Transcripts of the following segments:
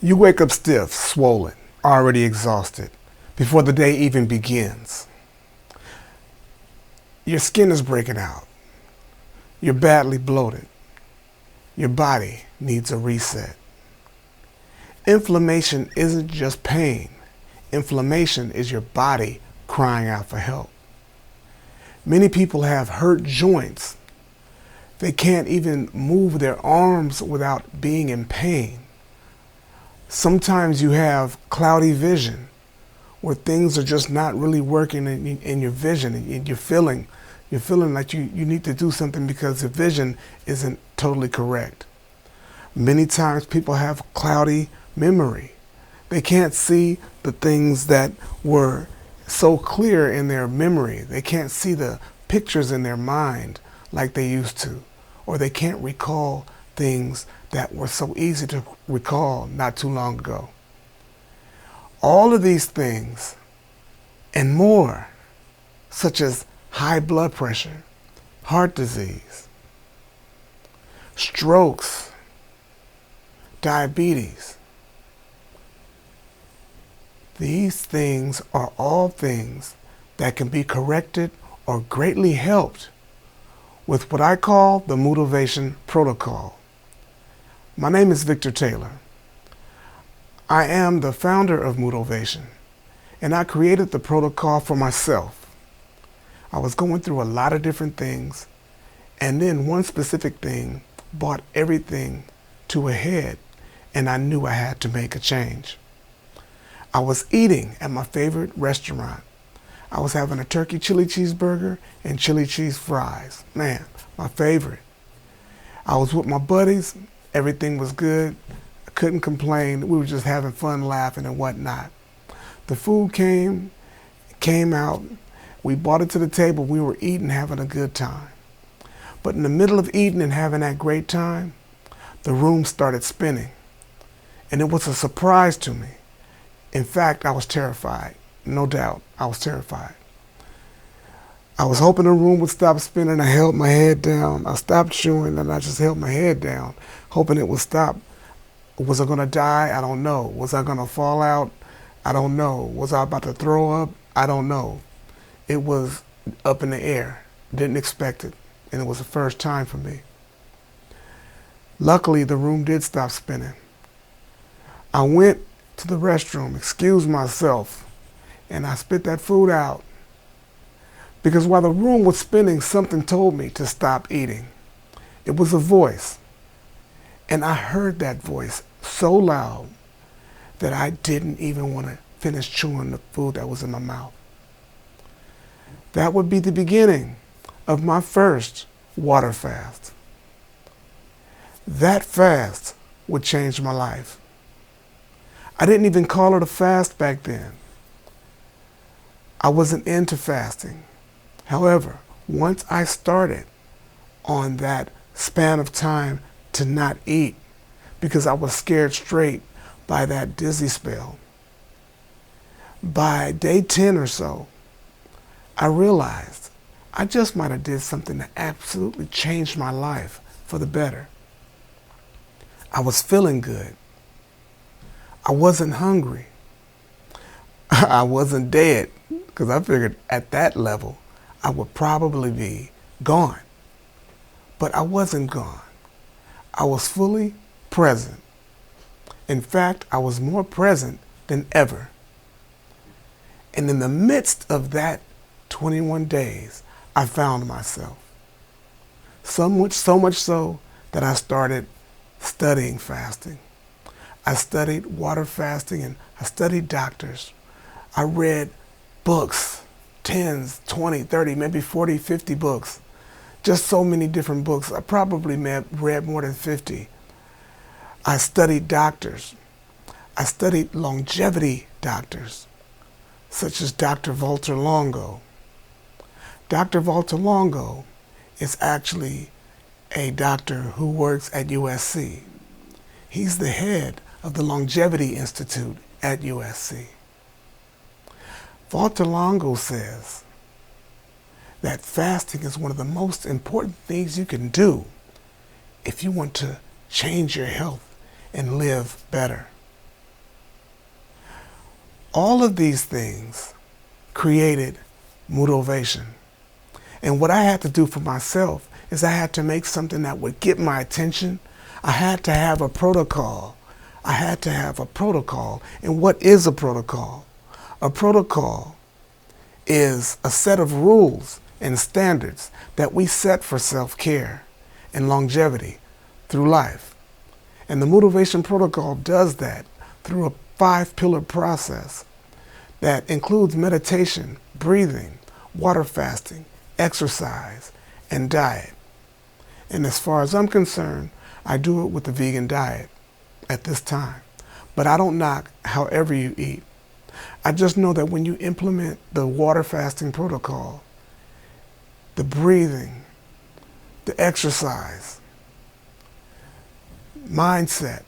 You wake up stiff, swollen, already exhausted, before the day even begins. Your skin is breaking out. You're badly bloated. Your body needs a reset. Inflammation isn't just pain. Inflammation is your body crying out for help. Many people have hurt joints. They can't even move their arms without being in pain. Sometimes you have cloudy vision where things are just not really working in your vision, and you're feeling like you need to do something because the vision isn't totally correct. Many times people have cloudy memory. They can't see the things that were so clear in their memory. They can't see the pictures in their mind like they used to, or they can't recall things that were so easy to recall not too long ago. All of these things and more, such as high blood pressure, heart disease, strokes, diabetes, these things are all things that can be corrected or greatly helped with what I call the Moodovation Protocol. My name is Victor Taylor. I am the founder of Moodovation, and I created the protocol for myself. I was going through a lot of different things, and then one specific thing brought everything to a head, and I knew I had to make a change. I was eating at my favorite restaurant. I was having a turkey chili cheeseburger and chili cheese fries. Man, my favorite. I was with my buddies. Everything was good. I couldn't complain. We were just having fun, laughing and whatnot. The food came out. We brought it to the table. We were eating, having a good time. But in the middle of eating and having that great time, the room started spinning. And it was a surprise to me. In fact, I was terrified. No doubt, I was terrified. I was hoping the room would stop spinning. I held my head down. I stopped chewing and I just held my head down, hoping it would stop. Was I going to die? I don't know. Was I going to fall out? I don't know. Was I about to throw up? I don't know. It was up in the air. Didn't expect it. And it was the first time for me. Luckily, the room did stop spinning. I went to the restroom, excused myself, and I spit that food out. Because while the room was spinning, something told me to stop eating. It was a voice. And I heard that voice so loud that I didn't even want to finish chewing the food that was in my mouth. That would be the beginning of my first water fast. That fast would change my life. I didn't even call it a fast back then. I wasn't into fasting. However, once I started on that span of time to not eat because I was scared straight by that dizzy spell, by day 10 or so, I realized I just might have did something that absolutely changed my life for the better. I was feeling good. I wasn't hungry. I wasn't dead, because I figured at that level I would probably be gone. But I wasn't gone. I was fully present. In fact, I was more present than ever. And in the midst of that 21 days, I found myself. So much so that I started studying fasting. I studied water fasting and I studied doctors. I read books, 10s, 20, 30, maybe 40, 50 books. Just so many different books. I probably read more than 50. I studied doctors. I studied longevity doctors, such as Dr. Valter Longo. Dr. Valter Longo is actually a doctor who works at USC. He's the head of the Longevity Institute at USC. Valter Longo says that fasting is one of the most important things you can do if you want to change your health and live better. All of these things created motivation. And what I had to do for myself is I had to make something that would get my attention. I had to have a protocol. I had to have a protocol. And what is a protocol? A protocol is a set of rules and standards that we set for self-care and longevity through life. And the motivation protocol does that through a 5-pillar process that includes meditation, breathing, water fasting, exercise, and diet. And as far as I'm concerned, I do it with the vegan diet at this time. But I don't knock however you eat. I just know that when you implement the water fasting protocol, the breathing, the exercise, mindset,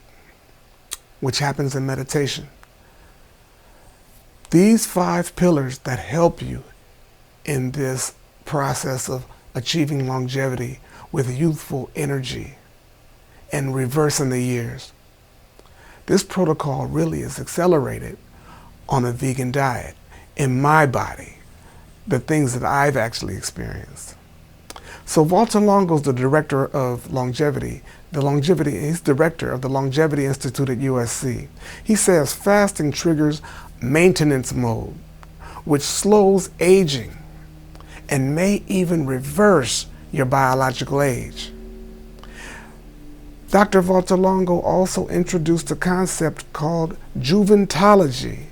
which happens in meditation, these 5 pillars that help you in this process of achieving longevity with youthful energy and reversing the years. This protocol really is accelerated on a vegan diet in my body, the things that I've actually experienced. So Walter Longo's the director of longevity. He's director of the Longevity Institute at USC. He says fasting triggers maintenance mode, which slows aging and may even reverse your biological age. Dr. Walter Longo also introduced a concept called juventology.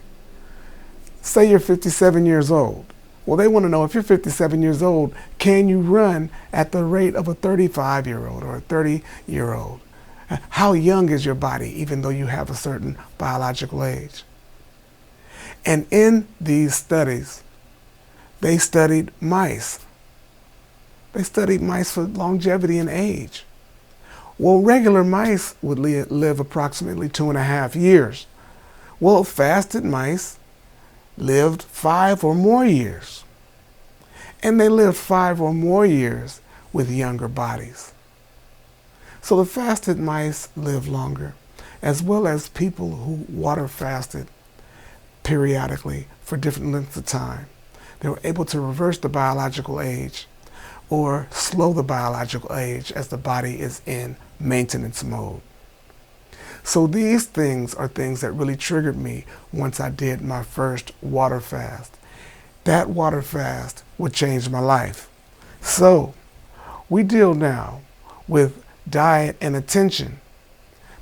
Say you're 57 years old. Well, they want to know, if you're 57 years old, can you run at the rate of a 35-year-old or a 30-year-old? How young is your body, even though you have a certain biological age? And in these studies, they studied mice. They studied mice for longevity and age. Well, regular mice would live approximately 2.5 years. Well, fasted mice lived 5 or more years. And they lived 5 or more years with younger bodies. So the fasted mice live longer, as well as people who water fasted periodically for different lengths of time. They were able to reverse the biological age or slow the biological age as the body is in maintenance mode. So these things are things that really triggered me once I did my first water fast. That water fast would change my life. So we deal now with diet and attention,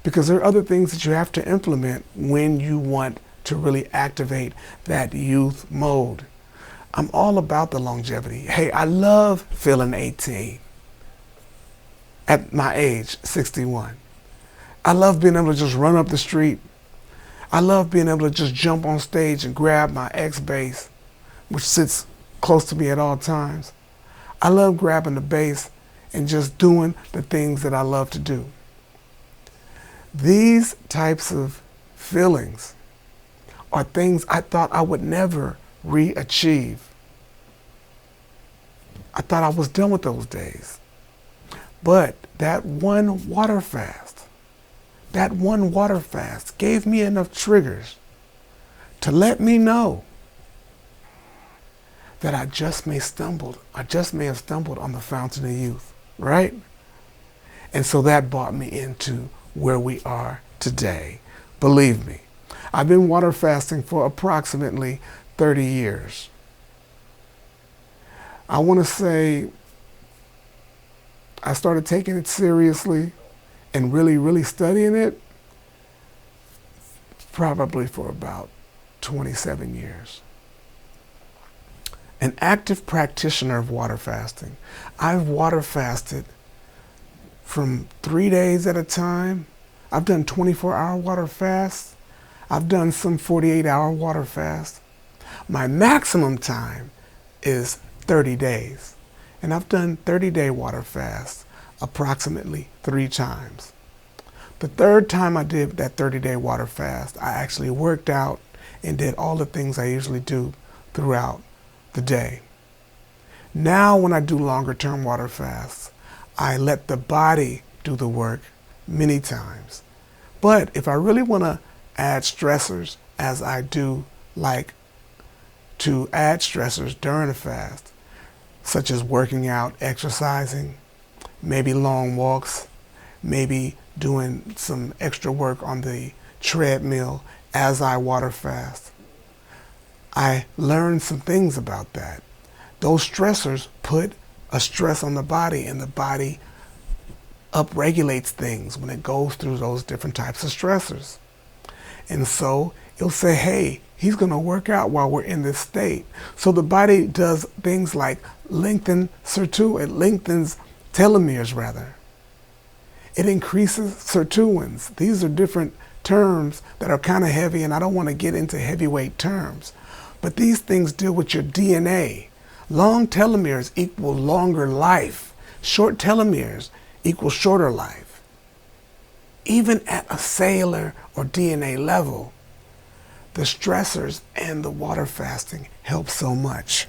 because there are other things that you have to implement when you want to really activate that youth mode. I'm all about the longevity. Hey, I love feeling 18 at my age, 61. I love being able to just run up the street. I love being able to just jump on stage and grab my X-Bass, which sits close to me at all times. I love grabbing the bass and just doing the things that I love to do. These types of feelings are things I thought I would never re-achieve. I thought I was done with those days. But that one water fast gave me enough triggers to let me know that I just may have stumbled on the fountain of youth, right? And so that brought me into where we are today. Believe me, I've been water fasting for approximately 30 years. I want to say I started taking it seriously and really studying it probably for about 27 years. An active practitioner of water fasting. I've water fasted from 3 days at a time. I've done 24-hour water fasts. I've done some 48-hour water fasts. My maximum time is 30 days. And I've done 30-day water fasts approximately 3 times. The third time I did that 30-day water fast, I actually worked out and did all the things I usually do throughout the day. Now when I do longer term water fasts, I let the body do the work many times. But if I really want to add stressors as I do like to add stressors during a fast, such as working out, exercising, maybe long walks, maybe doing some extra work on the treadmill as I water fast. I learned some things about that. Those stressors put a stress on the body, and the body upregulates things when it goes through those different types of stressors. And so it'll say, hey, he's going to work out while we're in this state. So the body does things like it lengthens telomeres rather. It increases sirtuins. These are different terms that are kind of heavy, and I don't want to get into heavyweight terms. But these things deal with your DNA. Long telomeres equal longer life. Short telomeres equal shorter life. Even at a cellular or DNA level, the stressors and the water fasting help so much.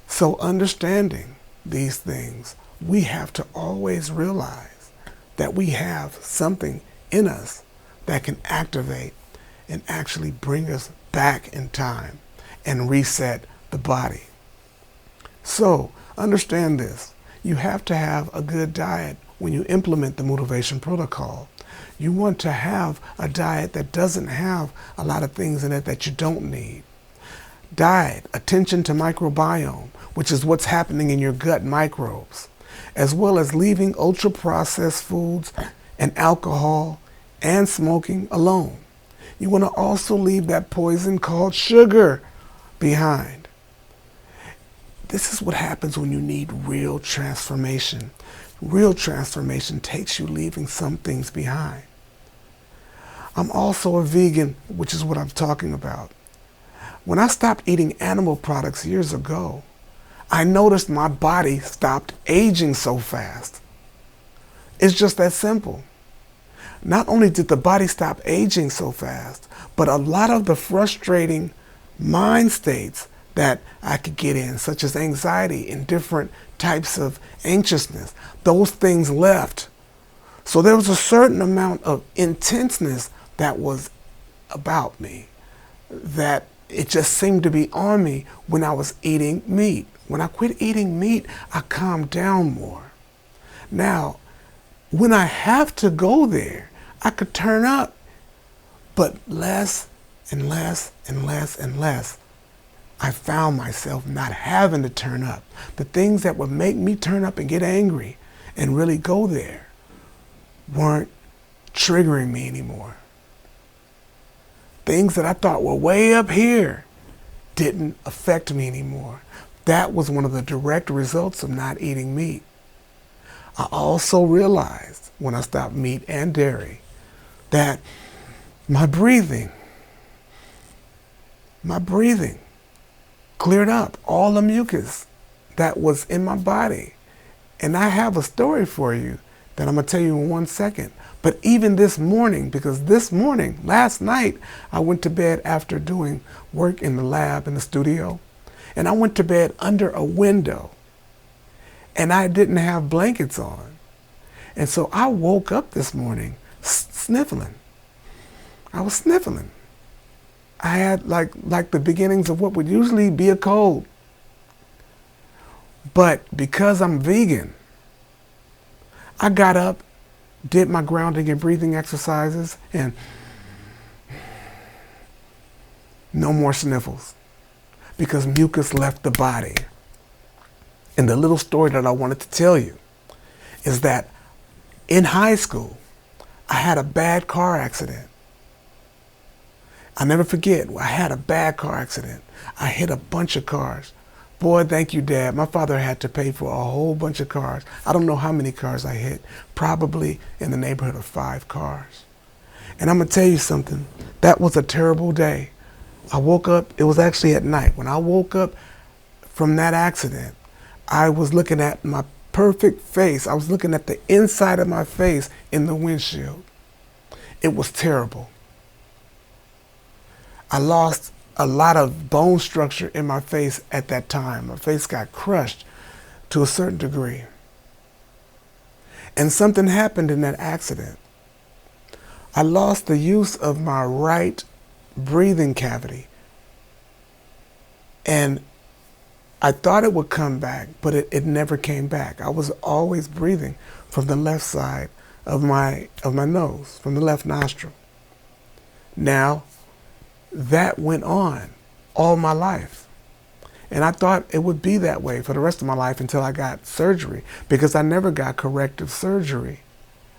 So understanding these things, we have to always realize that we have something in us that can activate and actually bring us back in time and reset the body. So understand this. You have to have a good diet when you implement the motivation protocol. You want to have a diet that doesn't have a lot of things in it that you don't need. Diet, attention to microbiome, which is what's happening in your gut microbes, as well as leaving ultra-processed foods and alcohol and smoking alone. You want to also leave that poison called sugar behind. This is what happens when you need real transformation. Real transformation takes you leaving some things behind. I'm also a vegan, which is what I'm talking about. When I stopped eating animal products years ago, I noticed my body stopped aging so fast. It's just that simple. Not only did the body stop aging so fast, but a lot of the frustrating mind states that I could get in, such as anxiety and different types of anxiousness, those things left. So there was a certain amount of intenseness that was about me, that it just seemed to be on me when I was eating meat. When I quit eating meat, I calmed down more. Now, when I have to go there, I could turn up, but less and less and less and less. I found myself not having to turn up. The things that would make me turn up and get angry and really go there weren't triggering me anymore. Things that I thought were way up here didn't affect me anymore. That was one of the direct results of not eating meat. I also realized when I stopped meat and dairy that my breathing cleared up all the mucus that was in my body. And I have a story for you that I'm going to tell you in 1 second. But even this morning, because this morning, last night, I went to bed after doing work in the lab, in the studio, and I went to bed under a window, and I didn't have blankets on. And so I woke up this morning sniffling. I was sniffling. I had like the beginnings of what would usually be a cold. But because I'm vegan, I got up, did my grounding and breathing exercises, and no more sniffles because mucus left the body. And the little story that I wanted to tell you is that in high school, I had a bad car accident. I'll never forget, I had a bad car accident. I hit a bunch of cars. Boy, thank you, Dad. My father had to pay for a whole bunch of cars. I don't know how many cars I hit, probably in the neighborhood of 5 cars. And I'm going to tell you something. That was a terrible day. I woke up, it was actually at night. When I woke up from that accident, I was looking at my perfect face. I was looking at the inside of my face in the windshield. It was terrible. I lost a lot of bone structure in my face at that time. My face got crushed to a certain degree. And something happened in that accident. I lost the use of my right breathing cavity. And I thought it would come back, but it never came back. I was always breathing from the left side of my nose, from the left nostril. Now, that went on all my life. And I thought it would be that way for the rest of my life until I got surgery, because I never got corrective surgery.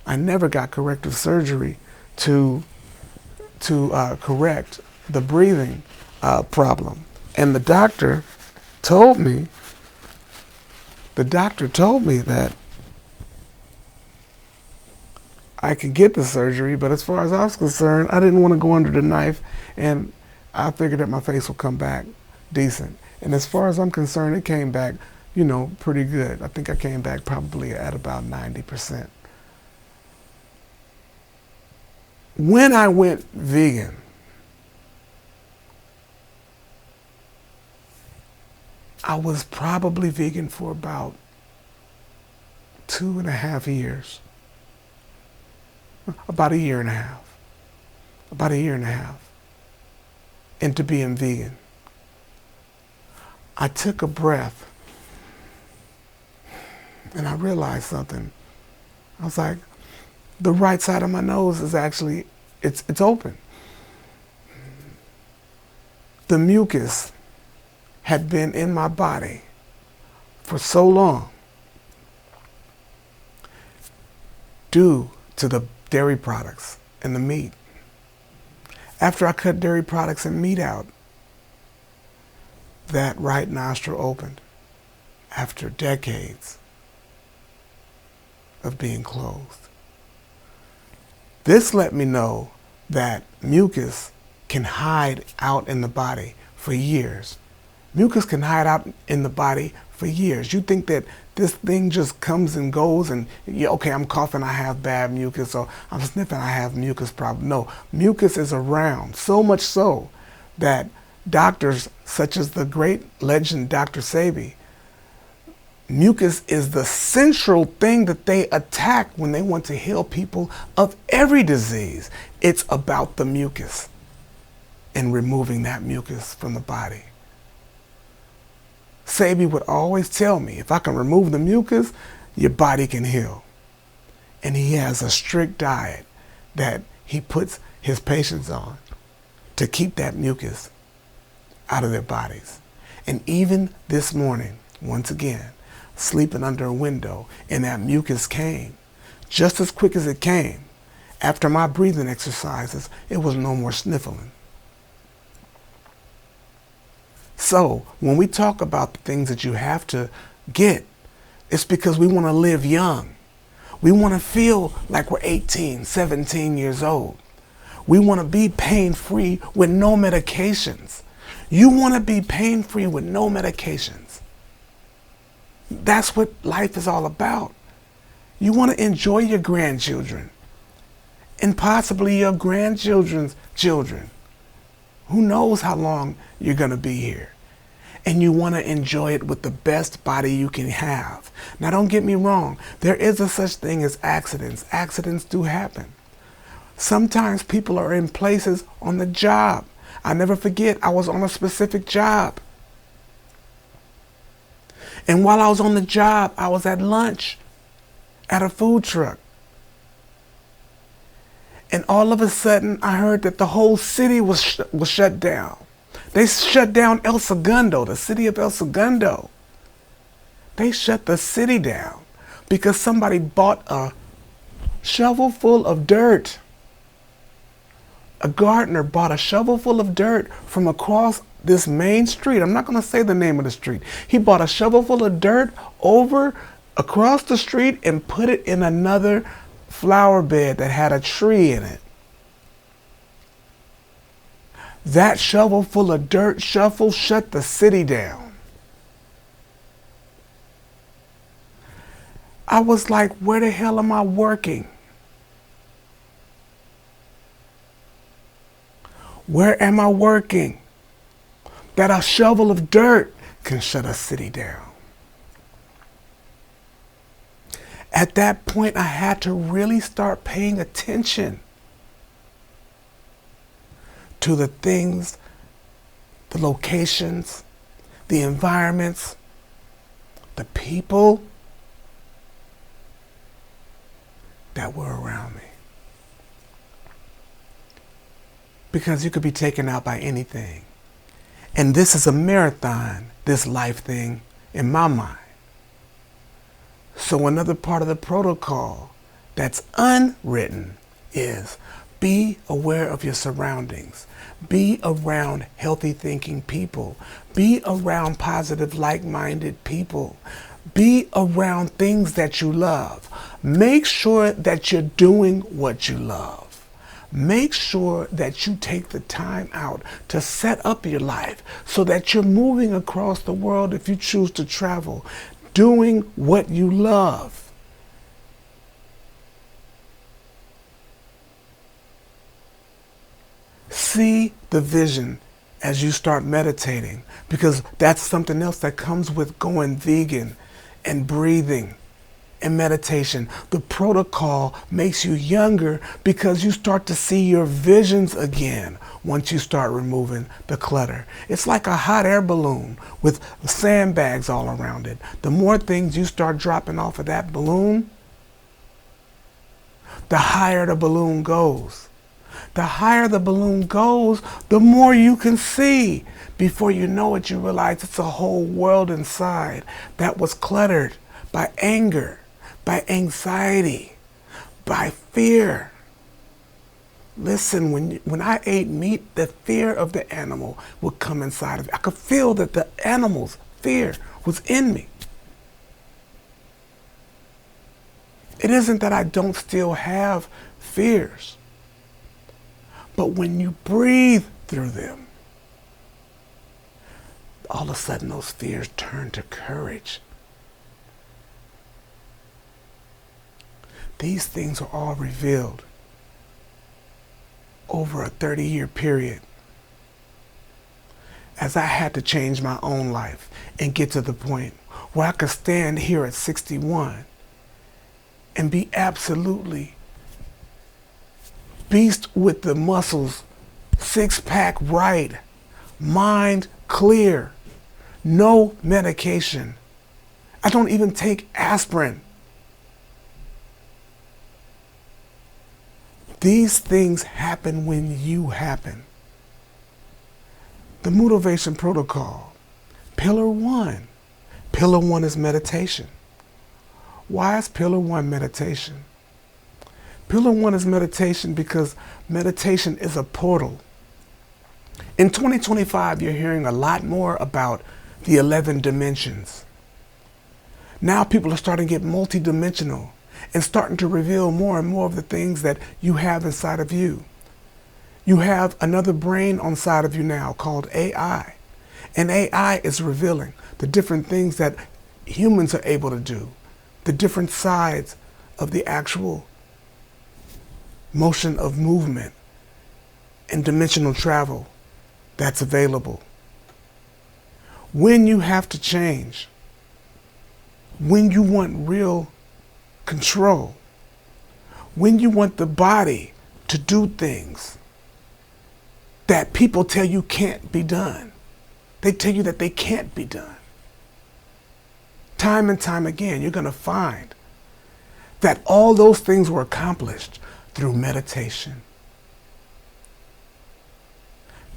I never got corrective surgery to correct the breathing problem. And the doctor told me that I could get the surgery, but as far as I was concerned, I didn't want to go under the knife, and I figured that my face would come back decent. And as far as I'm concerned, it came back, pretty good. I think I came back probably at about 90%. When I went vegan, I was probably vegan for about 2.5 years. About a year and a half into being vegan. I took a breath and I realized something. I was like, the right side of my nose is actually, it's open. The mucus had been in my body for so long due to the dairy products and the meat. After I cut dairy products and meat out, that right nostril opened after decades of being closed. This let me know that mucus can hide out in the body for years. Mucus can hide out in the body for years. You think that this thing just comes and goes and, okay, I'm coughing, I have bad mucus, or I'm sniffing, I have mucus problem. No, mucus is around, so much so that doctors such as the great legend Dr. Sebi, mucus is the central thing that they attack when they want to heal people of every disease. It's about the mucus and removing that mucus from the body. Sebi would always tell me, if I can remove the mucus, your body can heal. And he has a strict diet that he puts his patients on to keep that mucus out of their bodies. And even this morning, once again, sleeping under a window, and that mucus came. Just as quick as it came, after my breathing exercises, it was no more sniffling. So when we talk about the things that you have to get, it's because we want to live young. We want to feel like we're 18, 17 years old. We want to be pain-free with no medications. You want to be pain-free with no medications. That's what life is all about. You want to enjoy your grandchildren and possibly your grandchildren's children. Who knows how long you're going to be here? And you want to enjoy it with the best body you can have. Now, don't get me wrong. There is a such thing as accidents. Accidents do happen. Sometimes people are in places on the job. I never forget, I was on a specific job. And while I was on the job, I was at lunch at a food truck. And all of a sudden, I heard that the whole city was shut down. They shut down El Segundo, the city of El Segundo. They shut the city down because somebody bought a shovel full of dirt. A gardener bought a shovel full of dirt from across this main street. I'm not going to say the name of the street. He bought a shovel full of dirt across the street and put it in another flower bed that had a tree in it. That shovel full of dirt shut the city down. I was like, where the hell am I working? Where am I working? That a shovel of dirt can shut a city down. At that point, I had to really start paying attention to the things, the locations, the environments, the people that were around me. Because you could be taken out by anything. And this is a marathon, this life thing, in my mind. So another part of the protocol that's unwritten is be aware of your surroundings. Be around healthy thinking people. Be around positive, like-minded people. Be around things that you love. Make sure that you're doing what you love. Make sure that you take the time out to set up your life so that you're moving across the world, if you choose to travel, doing what you love. See the vision as you start meditating, because that's something else that comes with going vegan and breathing and meditation. The protocol makes you younger because you start to see your visions again once you start removing the clutter. It's like a hot air balloon with sandbags all around it. The more things you start dropping off of that balloon, the higher the balloon goes. The higher the balloon goes, the more you can see. Before you know it, you realize it's a whole world inside that was cluttered by anger, by anxiety, by fear. Listen, when I ate meat, the fear of the animal would come inside of me. I could feel that the animal's fear was in me. It isn't that I don't still have fears, but when you breathe through them, all of a sudden those fears turn to courage. These things are all revealed over a 30-year period as I had to change my own life and get to the point where I could stand here at 61 and be absolutely beast with the muscles, six-pack right, mind clear, no medication. I don't even take aspirin. These things happen when you happen. The motivation protocol, pillar one. Pillar one is meditation. Why is pillar one meditation? Pillar one is meditation because meditation is a portal. In 2025, you're hearing a lot more about the 11 dimensions. Now people are starting to get multidimensional and starting to reveal more and more of the things that you have inside of you. You have another brain on side of you now called AI. And AI is revealing the different things that humans are able to do, the different sides of the actual motion of movement and dimensional travel that's available. When you have to change, when you want real control, when you want the body to do things that people tell you can't be done, they tell you that they can't be done. Time and time again, you're going to find that all those things were accomplished through meditation.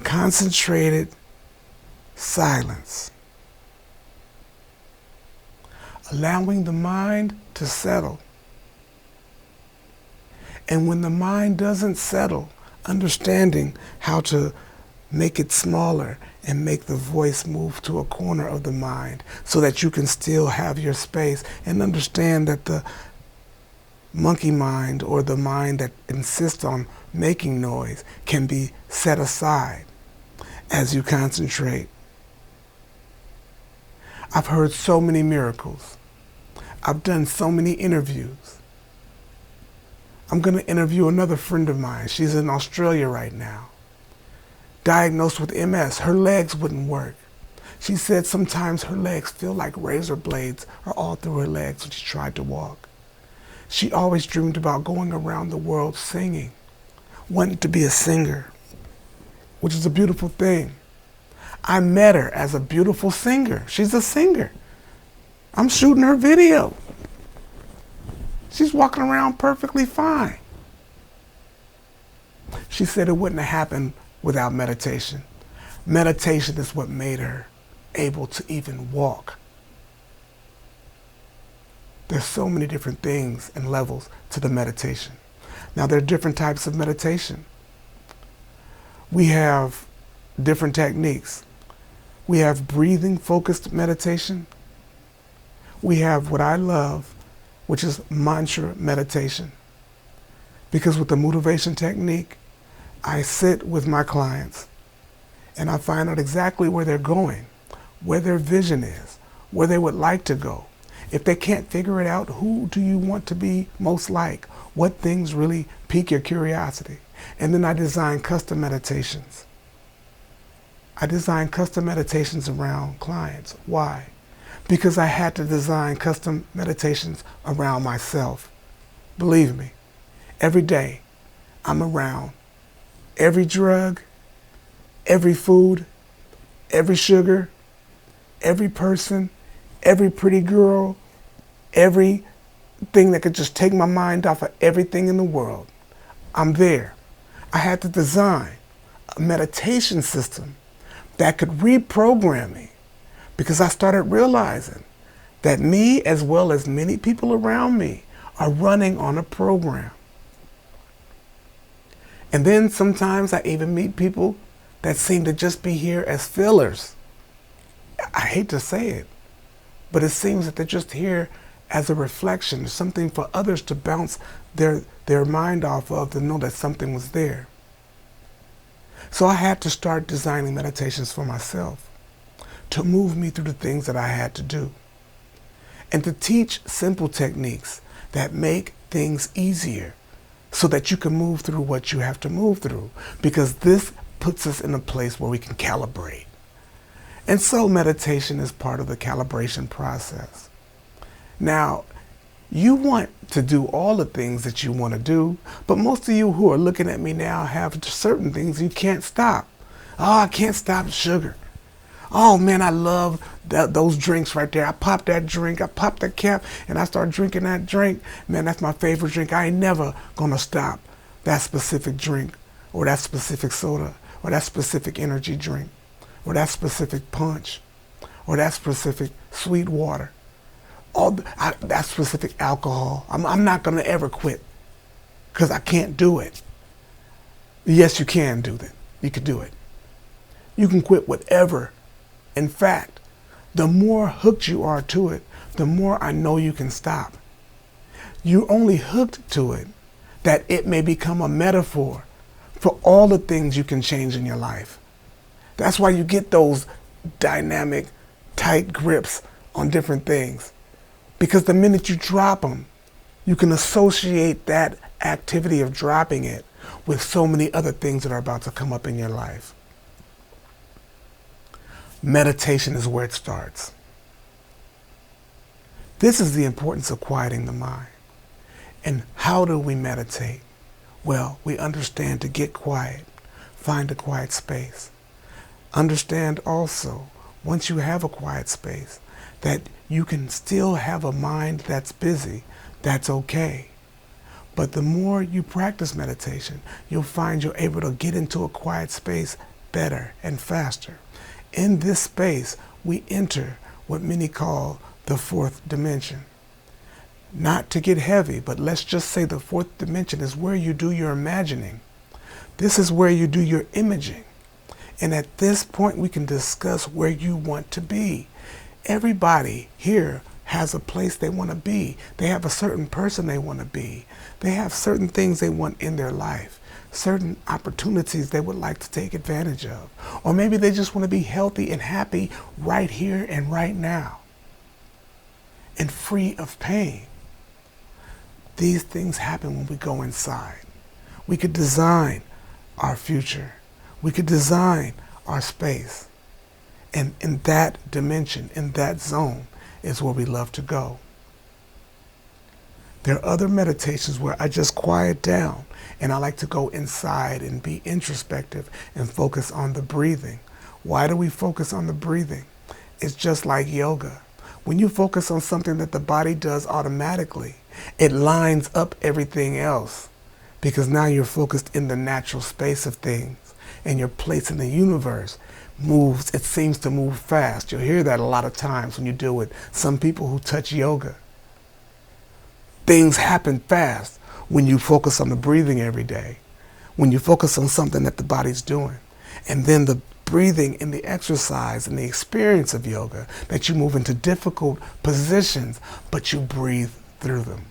Concentrated silence. Allowing the mind to settle. And when the mind doesn't settle, understanding how to make it smaller and make the voice move to a corner of the mind so that you can still have your space, and understand that the monkey mind, or the mind that insists on making noise, can be set aside as you concentrate. I've heard so many miracles. I've done so many interviews. I'm going to interview another friend of mine. She's in Australia right now. Diagnosed with MS. Her legs wouldn't work. She said sometimes her legs feel like razor blades are all through her legs when she tried to walk. She always dreamed about going around the world singing, wanting to be a singer. which is a beautiful thing. I met her as a beautiful singer. She's a singer. I'm shooting her video. She's walking around perfectly fine. She said it wouldn't have happened without meditation. Meditation is what made her able to even walk. There's so many different things and levels to the meditation. Now, there are different types of meditation. We have different techniques. We have breathing focused meditation. We have what I love, which is mantra meditation. Because with the motivation technique, I sit with my clients and I find out exactly where they're going, where their vision is, where they would like to go. If they can't figure it out, who do you want to be most like? What things really pique your curiosity? And then I design custom meditations. I design custom meditations around clients. Why? Because I had to design custom meditations around myself. Believe me, every day I'm around every drug, every food, every sugar, every person, every pretty girl, everything that could just take my mind off of everything in the world. I'm there. I had to design a meditation system that could reprogram me, because I started realizing that me, as well as many people around me, are running on a program. And then sometimes I even meet people that seem to just be here as fillers. I hate to say it, but it seems that they're just here as a reflection, something for others to bounce their mind off of, to know that something was there. So I had to start designing meditations for myself to move me through the things that I had to do, and to teach simple techniques that make things easier so that you can move through what you have to move through, because this puts us in a place where we can calibrate. And so meditation is part of the calibration process. Now, you want to do all the things that you want to do, but most of you who are looking at me now have certain things you can't stop. Oh, I can't stop sugar. Oh man, I love those drinks right there. I pop that drink, I pop that cap, and I start drinking that drink. Man, that's my favorite drink. I ain't never gonna stop that specific drink, or that specific soda, or that specific energy drink, or that specific punch, or that specific sweet water, that specific alcohol. I'm not gonna ever quit, because I can't do it. Yes, you can do that. You can do it. You can quit whatever. In fact, the more hooked you are to it, the more I know you can stop. You're only hooked to it that it may become a metaphor for all the things you can change in your life. That's why you get those dynamic, tight grips on different things. Because the minute you drop them, you can associate that activity of dropping it with so many other things that are about to come up in your life. Meditation is where it starts. This is the importance of quieting the mind. And how do we meditate? Well, we understand to get quiet, find a quiet space. Understand also, once you have a quiet space, that you can still have a mind that's busy. That's okay. But the more you practice meditation, you'll find you're able to get into a quiet space better and faster. In this space, we enter what many call the fourth dimension. Not to get heavy, but let's just say the fourth dimension is where you do your imagining. This is where you do your imaging. And at this point, we can discuss where you want to be. Everybody here has a place they want to be. They have a certain person they want to be. They have certain things they want in their life, certain opportunities they would like to take advantage of. Or maybe they just want to be healthy and happy right here and right now, and free of pain. These things happen when we go inside. We could design our future. We could design our space. And in that dimension, in that zone, is where we love to go. There are other meditations where I just quiet down and I like to go inside and be introspective and focus on the breathing. Why do we focus on the breathing? It's just like yoga. When you focus on something that the body does automatically, it lines up everything else because now you're focused in the natural space of things and your place in the universe moves. It seems to move fast. You'll hear that a lot of times when you deal with some people who touch yoga. Things happen fast when you focus on the breathing every day, when you focus on something that the body's doing. And then the breathing and the exercise and the experience of yoga, that you move into difficult positions, but you breathe through them.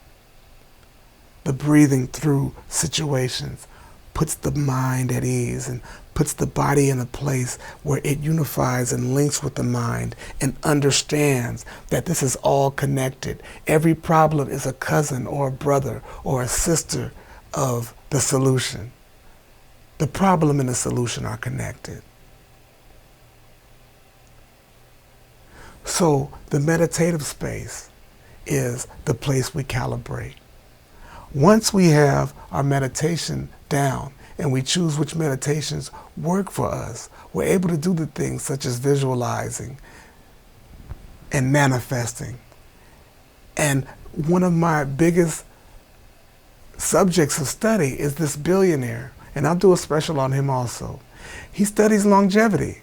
The breathing through situations puts the mind at ease and puts the body in a place where it unifies and links with the mind and understands that this is all connected. Every problem is a cousin or a brother or a sister of the solution. The problem and the solution are connected. So the meditative space is the place we calibrate. Once we have our meditation down and we choose which meditations work for us, we're able to do the things such as visualizing and manifesting. And one of my biggest subjects of study is this billionaire, and I'll do a special on him also. He studies longevity.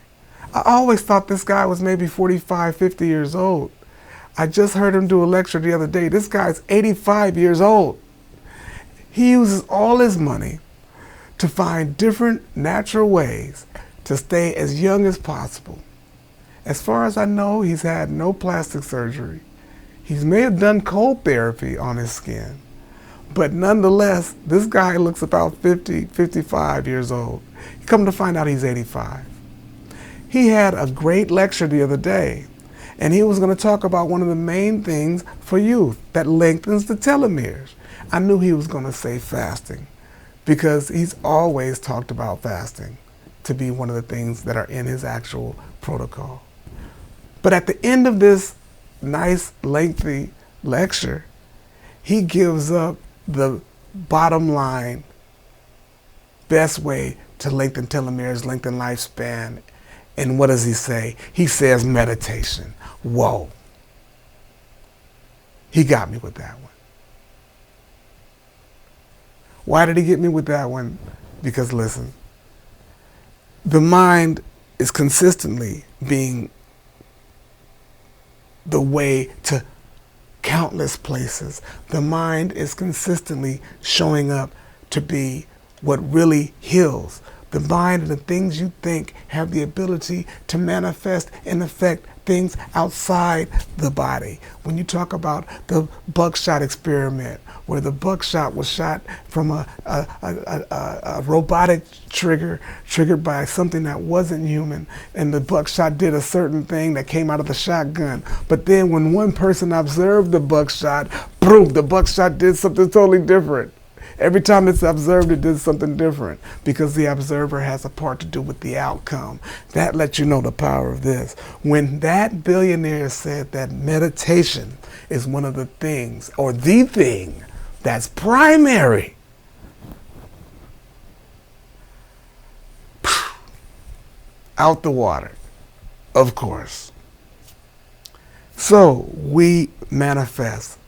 I always thought this guy was maybe 45, 50 years old. I just heard him do a lecture the other day. This guy's 85 years old. He uses all his money to find different natural ways to stay as young as possible. As far as I know, he's had no plastic surgery. He may have done cold therapy on his skin. But nonetheless, this guy looks about 50, 55 years old. Come to find out he's 85. He had a great lecture the other day, and he was going to talk about one of the main things for youth that lengthens the telomeres. I knew he was going to say fasting, because he's always talked about fasting to be one of the things that are in his actual protocol. But at the end of this nice, lengthy lecture, he gives up the bottom line best way to lengthen telomeres, lengthen lifespan. And what does he say? He says meditation. Whoa. He got me with that one. Why did he get me with that one? Because listen, the mind is consistently being the way to countless places. The mind is consistently showing up to be what really heals. The mind and the things you think have the ability to manifest and affect things outside the body. When you talk about the buckshot experiment, where the buckshot was shot from a robotic trigger, triggered by something that wasn't human, and the buckshot did a certain thing that came out of the shotgun. But then when one person observed the buckshot, boom, the buckshot did something totally different. Every time it's observed, it did something different because the observer has a part to do with the outcome. That lets you know the power of this. When that billionaire said that meditation is one of the things, or the thing, that's primary, out the water, of course. So we manifest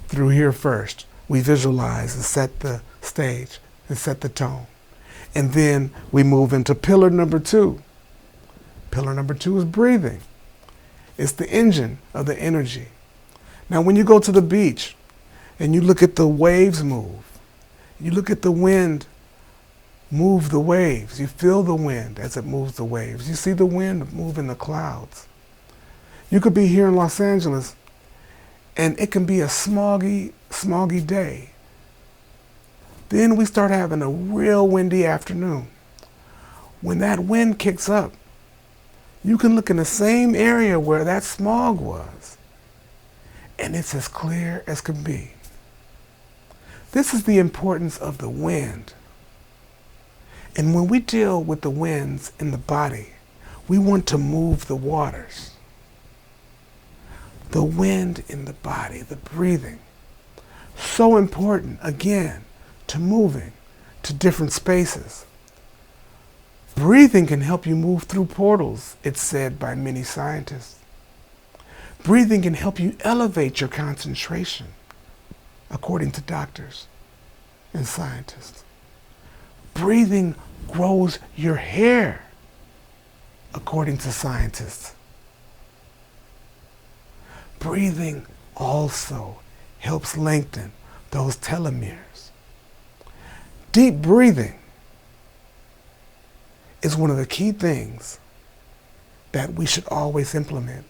through here first. We visualize and set the stage and set the tone. And then we move into pillar number 2. Pillar number 2 is breathing. It's the engine of the energy. Now when you go to the beach and you look at the waves move, you look at the wind move the waves, you feel the wind as it moves the waves. You see the wind move in the clouds. You could be here in Los Angeles and it can be a smoggy day. Then we start having a real windy afternoon. When that wind kicks up, you can look in the same area where that smog was, and it's as clear as can be. This is the importance of the wind. And when we deal with the winds in the body, we want to move the waters. The wind in the body, the breathing. So important, again, to moving to different spaces. Breathing can help you move through portals, it's said by many scientists. Breathing can help you elevate your concentration, according to doctors and scientists. Breathing grows your hair, according to scientists. Breathing also helps lengthen those telomeres. Deep breathing is one of the key things that we should always implement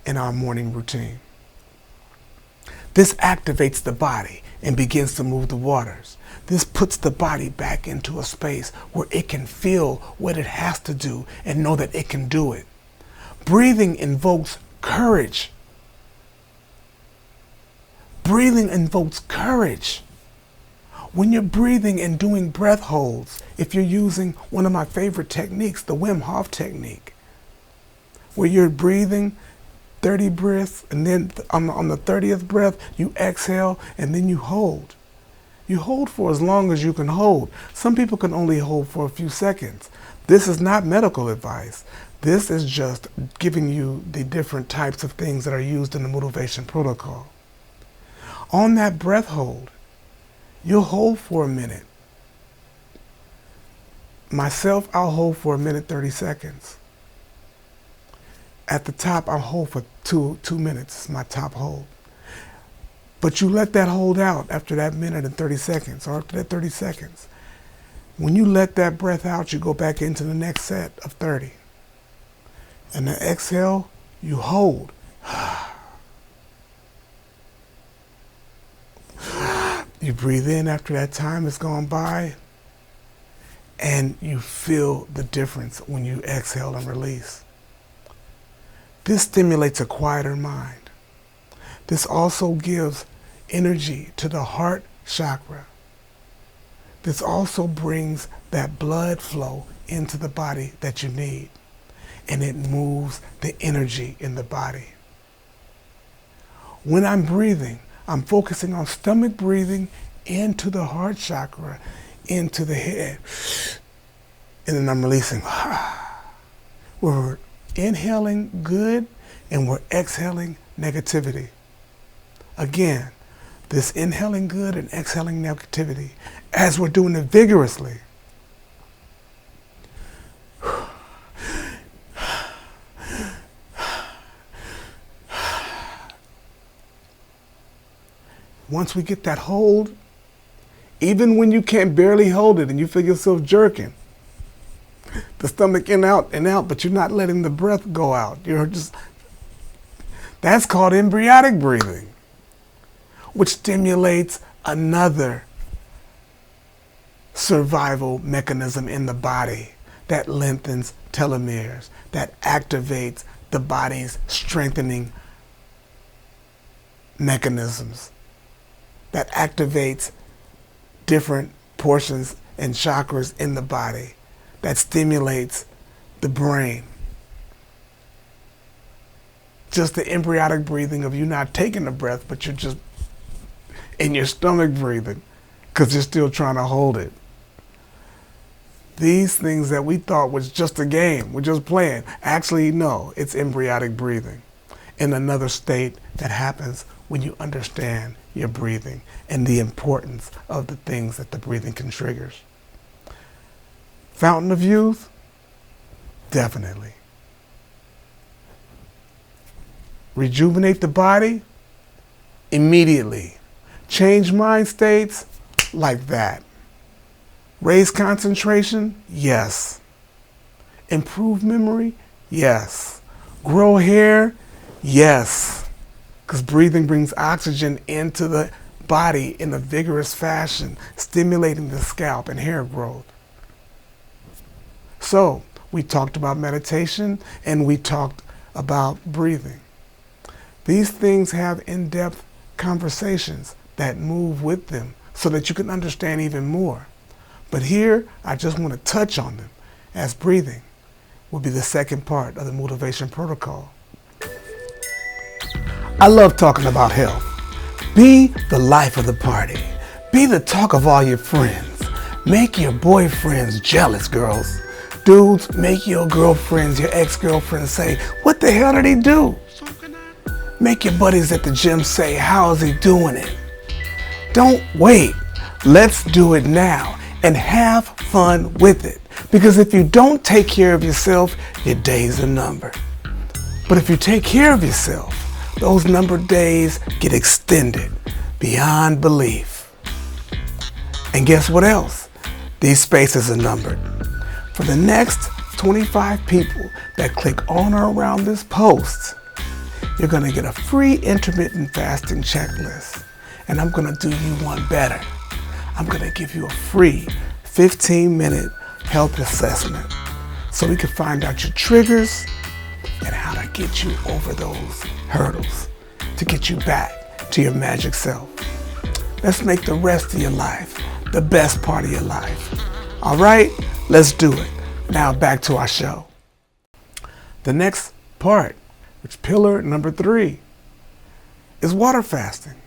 in our morning routine. This activates the body and begins to move the waters. This puts the body back into a space where it can feel what it has to do and know that it can do it. Breathing invokes courage. Breathing invokes courage. When you're breathing and doing breath holds, if you're using one of my favorite techniques, the Wim Hof technique, where you're breathing 30 breaths, and then on the 30th breath, you exhale, and then you hold. You hold for as long as you can hold. Some people can only hold for a few seconds. This is not medical advice. This is just giving you the different types of things that are used in the motivation protocol. On that breath hold, you'll hold for a minute. Myself, I'll hold for a minute 30 seconds. At the top, I'll hold for two minutes. It's my top hold. But you let that hold out after that minute and 30 seconds, or after that 30 seconds. When you let that breath out, you go back into the next set of 30. And the exhale, you hold. You breathe in after that time has gone by, and you feel the difference when you exhale and release. This stimulates a quieter mind. This also gives energy to the heart chakra. This also brings that blood flow into the body that you need, and it moves the energy in the body. When I'm breathing, I'm focusing on stomach breathing into the heart chakra, into the head, and then I'm releasing. We're inhaling good, and we're exhaling negativity. Again, this inhaling good and exhaling negativity, as we're doing it vigorously. Once we get that hold, even when you can't barely hold it and you feel yourself jerking, the stomach in and out, but you're not letting the breath go out. That's called embryonic breathing, which stimulates another survival mechanism in the body that lengthens telomeres, that activates the body's strengthening mechanisms, that activates different portions and chakras in the body, that stimulates the brain. Just the embryonic breathing of you not taking the breath, but you're just in your stomach breathing because you're still trying to hold it. These things that we thought was just a game, we're just playing. Actually, no, it's embryonic breathing in another state that happens when you understand your breathing and the importance of the things that the breathing can trigger. Fountain of youth? Definitely. Rejuvenate the body? Immediately. Change mind states? Like that. Raise concentration? Yes. Improve memory? Yes. Grow hair? Yes. Because breathing brings oxygen into the body in a vigorous fashion, stimulating the scalp and hair growth. So, we talked about meditation and we talked about breathing. These things have in-depth conversations that move with them so that you can understand even more. But here, I just want to touch on them, as breathing will be the second part of the motivation protocol. I love talking about health. Be the life of the party. Be the talk of all your friends. Make your boyfriends jealous, girls. Dudes, make your girlfriends, your ex-girlfriends say, what the hell did he do? Make your buddies at the gym say, how is he doing it? Don't wait. Let's do it now and have fun with it. Because if you don't take care of yourself, your days are numbered. But if you take care of yourself, those numbered days get extended beyond belief. And guess what else? These spaces are numbered. For the next 25 people that click on or around this post, you're going to get a free intermittent fasting checklist. And I'm going to do you one better. I'm going to give you a free 15-minute health assessment so we can find out your triggers and how to get you over those hurdles to get you back to your magic self. Let's make the rest of your life the best part of your life. All right, let's do it. Now back to our show. The next part, which pillar number 3, is water fasting,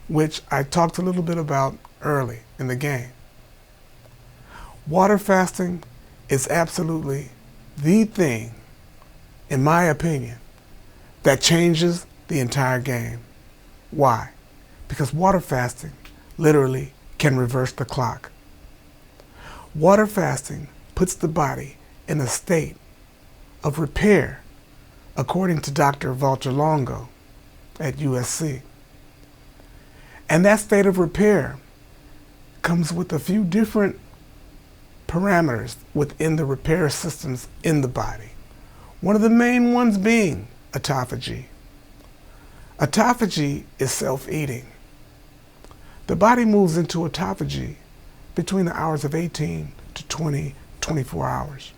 which I talked a little bit about early in the game. Water fasting is absolutely the thing, in my opinion, that changes the entire game. Why? Because water fasting literally can reverse the clock. Water fasting puts the body in a state of repair, according to Dr. Walter Longo at USC. And that state of repair comes with a few different parameters within the repair systems in the body. One of the main ones being autophagy. Autophagy is self-eating. The body moves into autophagy between the hours of 18 to 24 hours.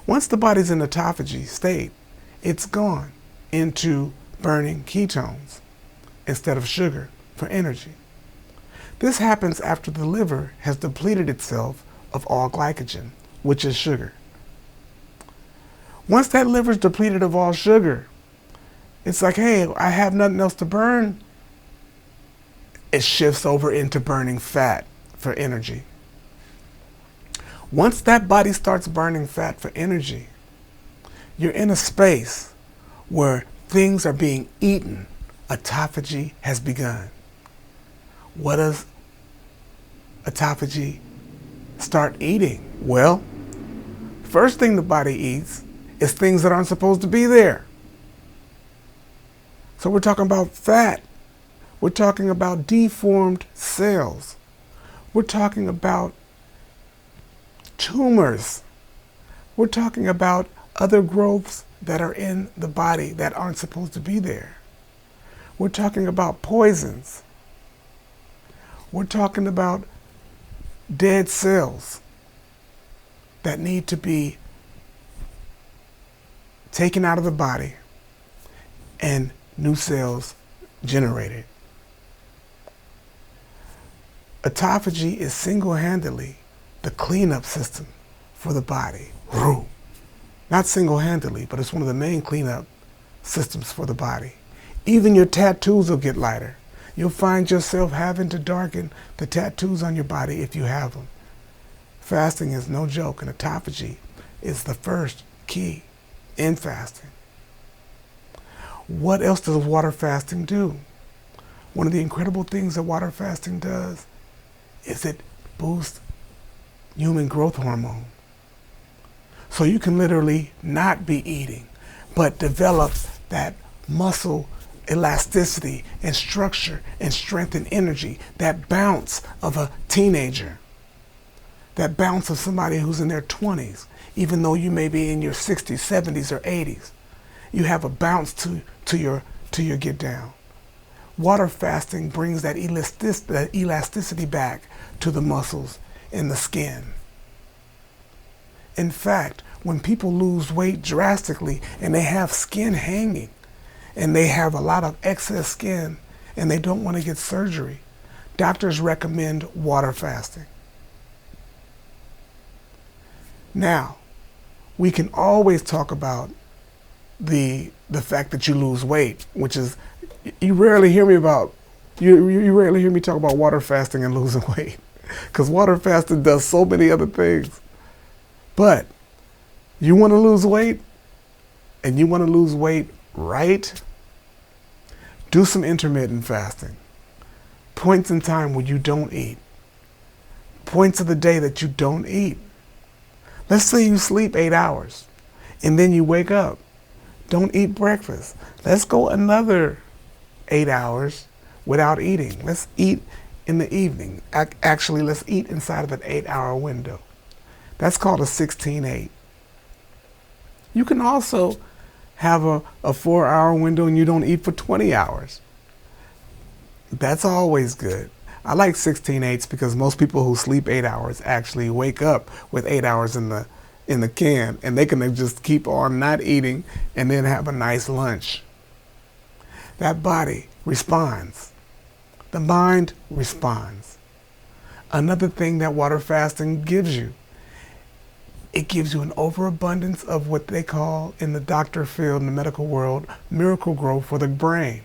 Once the body's in autophagy state, it's gone into burning ketones instead of sugar for energy. This happens after the liver has depleted itself of all glycogen, which is sugar. Once that liver is depleted of all sugar, it's like, hey, I have nothing else to burn. It shifts over into burning fat for energy. Once that body starts burning fat for energy, you're in a space where things are being eaten. Autophagy has begun. What does autophagy start eating? Well, first thing the body eats is things that aren't supposed to be there. So we're talking about fat. We're talking about deformed cells. We're talking about tumors. We're talking about other growths that are in the body that aren't supposed to be there. We're talking about poisons. We're talking about dead cells that need to be taken out of the body and new cells generated. Autophagy is single-handedly the cleanup system for the body. Not single-handedly, but it's one of the main cleanup systems for the body. Even your tattoos will get lighter. You'll find yourself having to darken the tattoos on your body if you have them. Fasting is no joke, and autophagy is the first key in fasting. What else does water fasting do? One of the incredible things that water fasting does is it boosts human growth hormone. So you can literally not be eating, but develop that muscle elasticity and structure and strength and energy, that bounce of a teenager, that bounce of somebody who's in their 20s, even though you may be in your 60s, 70s, or 80s. You have a bounce to your get down. Water fasting brings that elasticity back to the muscles in the skin. In fact, when people lose weight drastically and they have skin hanging and they have a lot of excess skin and they don't want to get surgery, doctors recommend water fasting. Now, we can always talk about the fact that you lose weight, which is you rarely hear me about you rarely hear me talk about water fasting and losing weight, because water fasting does so many other things. But you want to lose weight, and you want to lose weight right, do some intermittent fasting. Points in time when you don't eat. Points of the day that you don't eat. Let's say you sleep 8 hours and then you wake up. Don't eat breakfast. Let's go another 8 hours without eating. Let's eat in the evening. Actually, let's eat inside of an 8-hour window. That's called a 16-8. You can also have a 4-hour window and you don't eat for 20 hours. That's always good. I like 16-8s because most people who sleep 8 hours actually wake up with 8 hours in the can, and they can just keep on not eating and then have a nice lunch. That body responds. The mind responds. Another thing that water fasting gives you, it gives you an overabundance of what they call in the doctor field, in the medical world, miracle growth for the brain.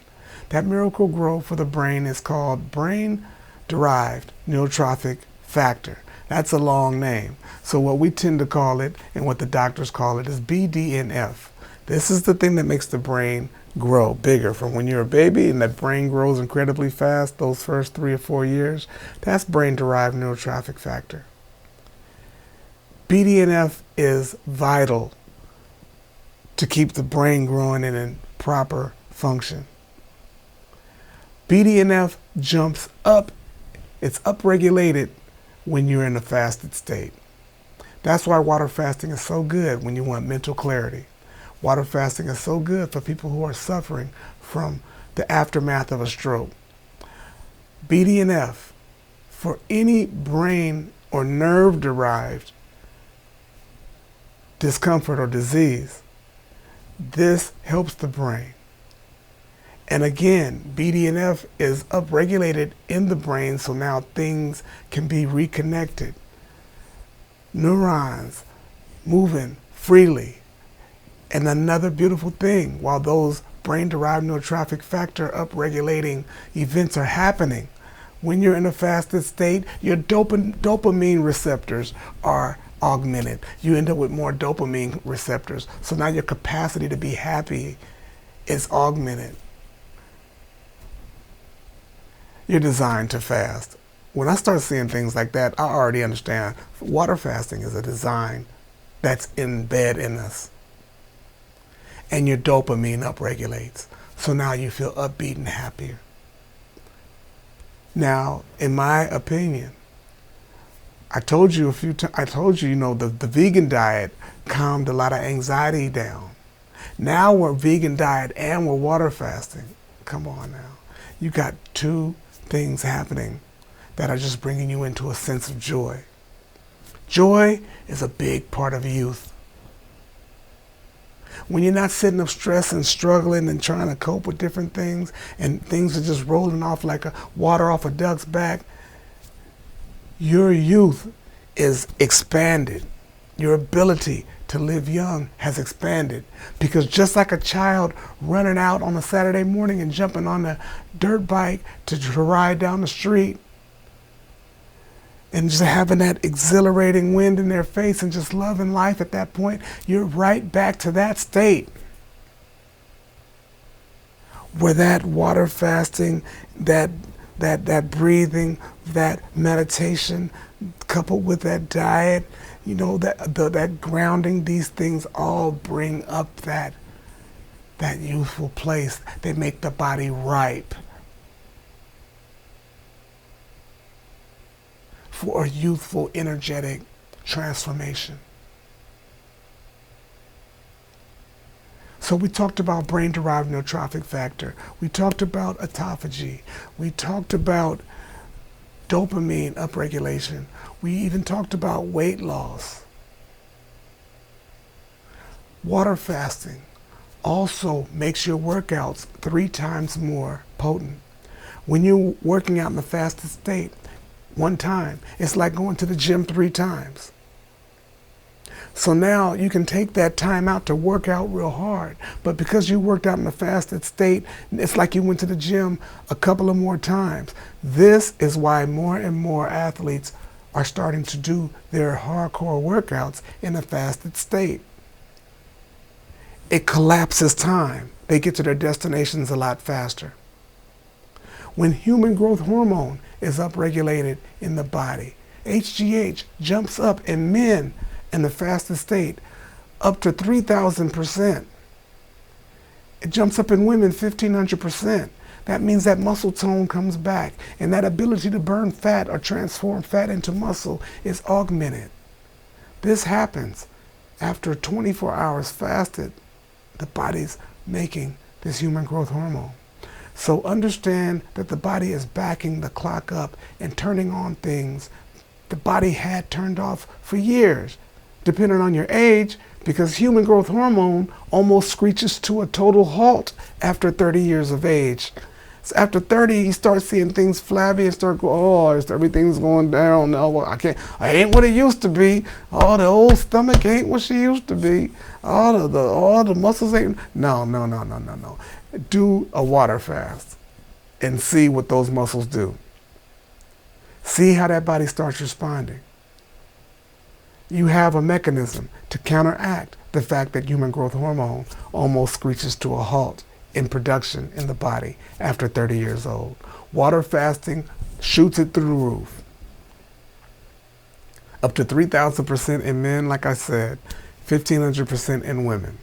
That miracle growth for the brain is called brain-derived neurotrophic factor. That's a long name. So what we tend to call it, and what the doctors call it, is BDNF. This is the thing that makes the brain grow bigger. From when you're a baby and that brain grows incredibly fast, those first 3 or 4 years, that's brain-derived neurotrophic factor. BDNF is vital to keep the brain growing and in proper function. BDNF jumps up, it's upregulated when you're in a fasted state. That's why water fasting is so good when you want mental clarity. Water fasting is so good for people who are suffering from the aftermath of a stroke. BDNF, for any brain or nerve-derived discomfort or disease, this helps the brain. And again, BDNF is upregulated in the brain, so now things can be reconnected. Neurons moving freely. And another beautiful thing, while those brain-derived neurotrophic factor upregulating events are happening, when you're in a fasted state, your dopamine receptors are augmented. You end up with more dopamine receptors. So now your capacity to be happy is augmented. You're designed to fast. When I start seeing things like that, I already understand water fasting is a design that's embedded in us. And your dopamine upregulates. So now you feel upbeat and happier. Now, in my opinion, I told you the vegan diet calmed a lot of anxiety down. Now we're vegan diet and we're water fasting. Come on now. You got two things happening that are just bringing you into a sense of joy. Joy is a big part of youth. When you're not sitting up stressing, struggling, and trying to cope with different things, and things are just rolling off like water off a duck's back, your youth is expanded. Your ability to live young has expanded. Because just like a child running out on a Saturday morning and jumping on a dirt bike to ride down the street, and just having that exhilarating wind in their face and just loving life at that point, you're right back to that state. Where that water fasting, that breathing, that meditation, coupled with that diet, that grounding, these things all bring up that youthful place. They make the body ripe for a youthful, energetic transformation. So we talked about brain-derived neurotrophic factor. We talked about autophagy. We talked about dopamine upregulation. We even talked about weight loss. Water fasting also makes your workouts 3 times more potent. When you're working out in the fasted state, one time, it's like going to the gym 3 times. So now you can take that time out to work out real hard. But because you worked out in a fasted state, it's like you went to the gym a couple of more times. This is why more and more athletes are starting to do their hardcore workouts in a fasted state. It collapses time. They get to their destinations a lot faster. When human growth hormone is upregulated in the body, HGH jumps up in men in the fasted state up to 3,000%. It jumps up in women 1,500%. That means that muscle tone comes back, and that ability to burn fat or transform fat into muscle is augmented. This happens after 24 hours fasted. The body's making this human growth hormone. So understand that the body is backing the clock up and turning on things the body had turned off for years, depending on your age, because human growth hormone almost screeches to a total halt after 30 years of age. So after 30, you start seeing things flabby and start going, oh, everything's going down. No, I ain't what it used to be. Oh, the old stomach ain't what she used to be. All the muscles ain't. No. Do a water fast and see what those muscles do. See how that body starts responding. You have a mechanism to counteract the fact that human growth hormone almost screeches to a halt in production in the body after 30 years old. Water fasting shoots it through the roof. Up to 3,000% in men, like I said, 1,500% in women.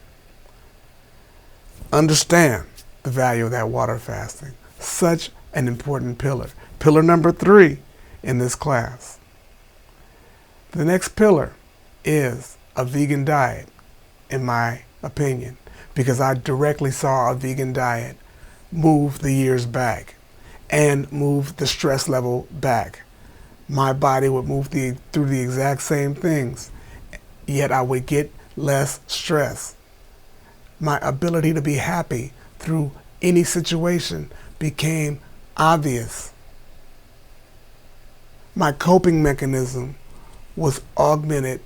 Understand the value of that water fasting. Such an important pillar. Pillar number 3 in this class. The next pillar is a vegan diet, in my opinion, because I directly saw a vegan diet move the years back and move the stress level back. My body would move through the exact same things, yet I would get less stress. My ability to be happy through any situation became obvious. My coping mechanism was augmented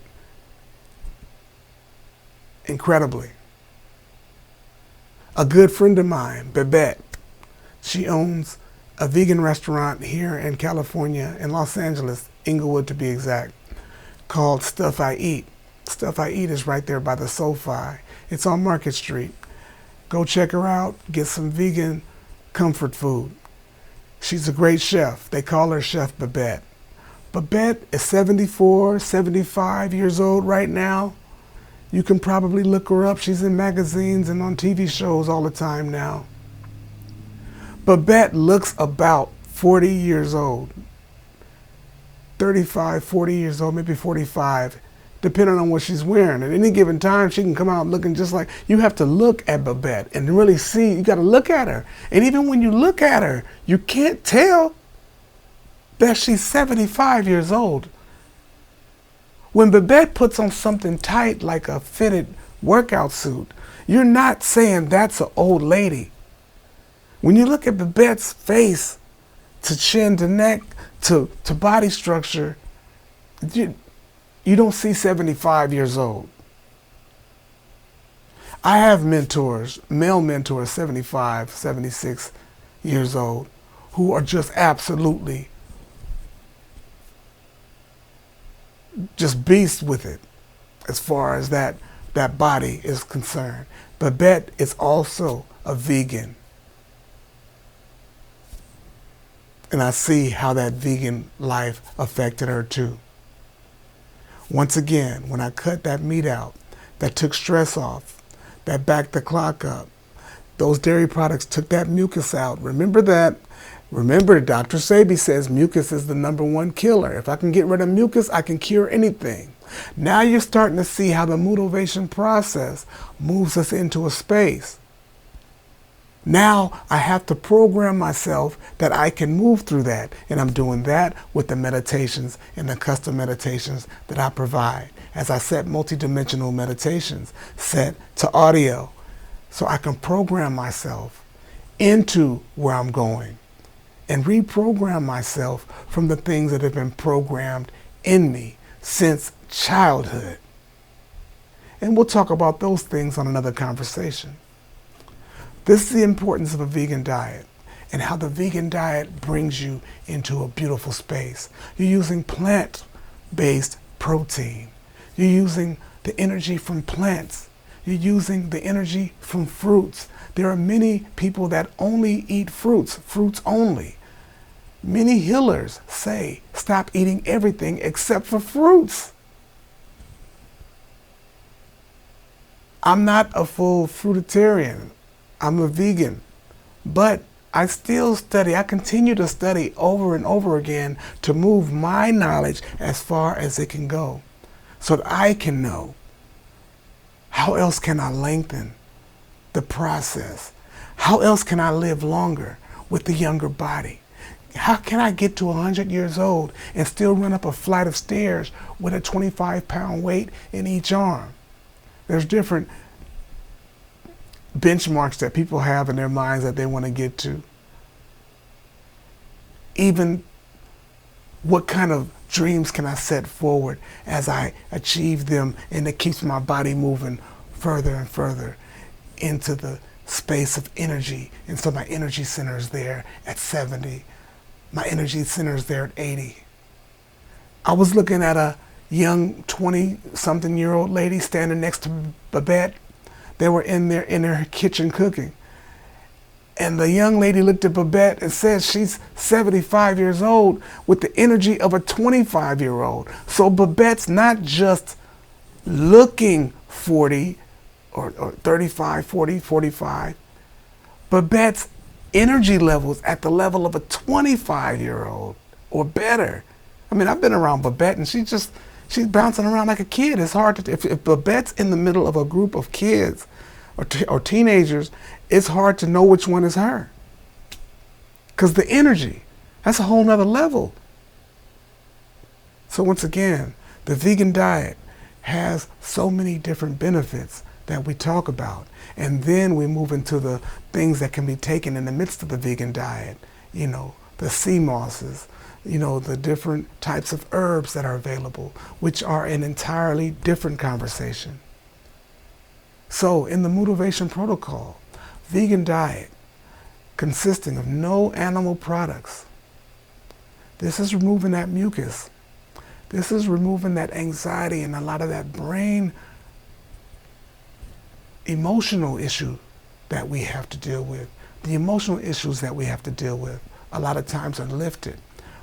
incredibly. A good friend of mine, Babette, she owns a vegan restaurant here in California, in Los Angeles, Inglewood to be exact, called Stuff I Eat. Stuff I Eat is right there by the SoFi. It's on Market Street. Go check her out, get some vegan comfort food. She's a great chef. They call her Chef Babette. Babette is 74, 75 years old right now. You can probably look her up. She's in magazines and on TV shows all the time now. Babette looks about 40 years old. 35, 40 years old, maybe 45, depending on what she's wearing. At any given time, she can come out looking just like, you have to look at Babette and really see, you got to look at her. And even when you look at her, you can't tell that she's 75 years old. When Babette puts on something tight like a fitted workout suit, you're not saying that's an old lady. When you look at Babette's face, to chin to neck, to body structure, you don't see 75 years old. I have mentors, male mentors, 75, 76 years old, who are just absolutely just beasts with it as far as that body is concerned. Babette is also a vegan. And I see how that vegan life affected her too. Once again, when I cut that meat out, that took stress off, that backed the clock up, those dairy products took that mucus out. Remember that. Remember, Dr. Sebi says mucus is the #1 killer. If I can get rid of mucus, I can cure anything. Now you're starting to see how the motivation process moves us into a space. Now I have to program myself that I can move through that. And I'm doing that with the meditations and the custom meditations that I provide. As I set multidimensional meditations set to audio, so I can program myself into where I'm going and reprogram myself from the things that have been programmed in me since childhood. And we'll talk about those things on another conversation. This is the importance of a vegan diet and how the vegan diet brings you into a beautiful space. You're using plant-based protein. You're using the energy from plants. You're using the energy from fruits. There are many people that only eat fruits only. Many healers say stop eating everything except for fruits. I'm not a full fruitarian. I'm a vegan. But I still study. I continue to study over and over again to move my knowledge as far as it can go so that I can know how else can I lengthen the process. How else can I live longer with the younger body? How can I get to 100 years old and still run up a flight of stairs with a 25-pound weight in each arm? There's different benchmarks that people have in their minds that they want to get to. Even what kind of dreams can I set forward as I achieve them, and it keeps my body moving further and further into the space of energy. And so my energy center is there at 70. My energy center is there at 80. I was looking at a young 20-something-year-old lady standing next to Babette. They were in their kitchen cooking. And the young lady looked at Babette and said she's 75 years old with the energy of a 25-year-old. So Babette's not just looking 40 or 35, 40, 45. Babette's energy levels at the level of a 25-year-old or better. I mean, I've been around Babette and she's bouncing around like a kid. It's hard to, if Babette's in the middle of a group of kids or teenagers, it's hard to know which one is her. Because the energy, that's a whole nother level. So once again, the vegan diet has so many different benefits that we talk about. And then we move into the things that can be taken in the midst of the vegan diet. You know, the sea mosses, you know, the different types of herbs that are available, which are an entirely different conversation. So in the Moodivation Protocol, vegan diet consisting of no animal products. This is removing that mucus. This is removing that anxiety and a lot of that brain emotional issue that we have to deal with. The emotional issues that we have to deal with a lot of times are lifted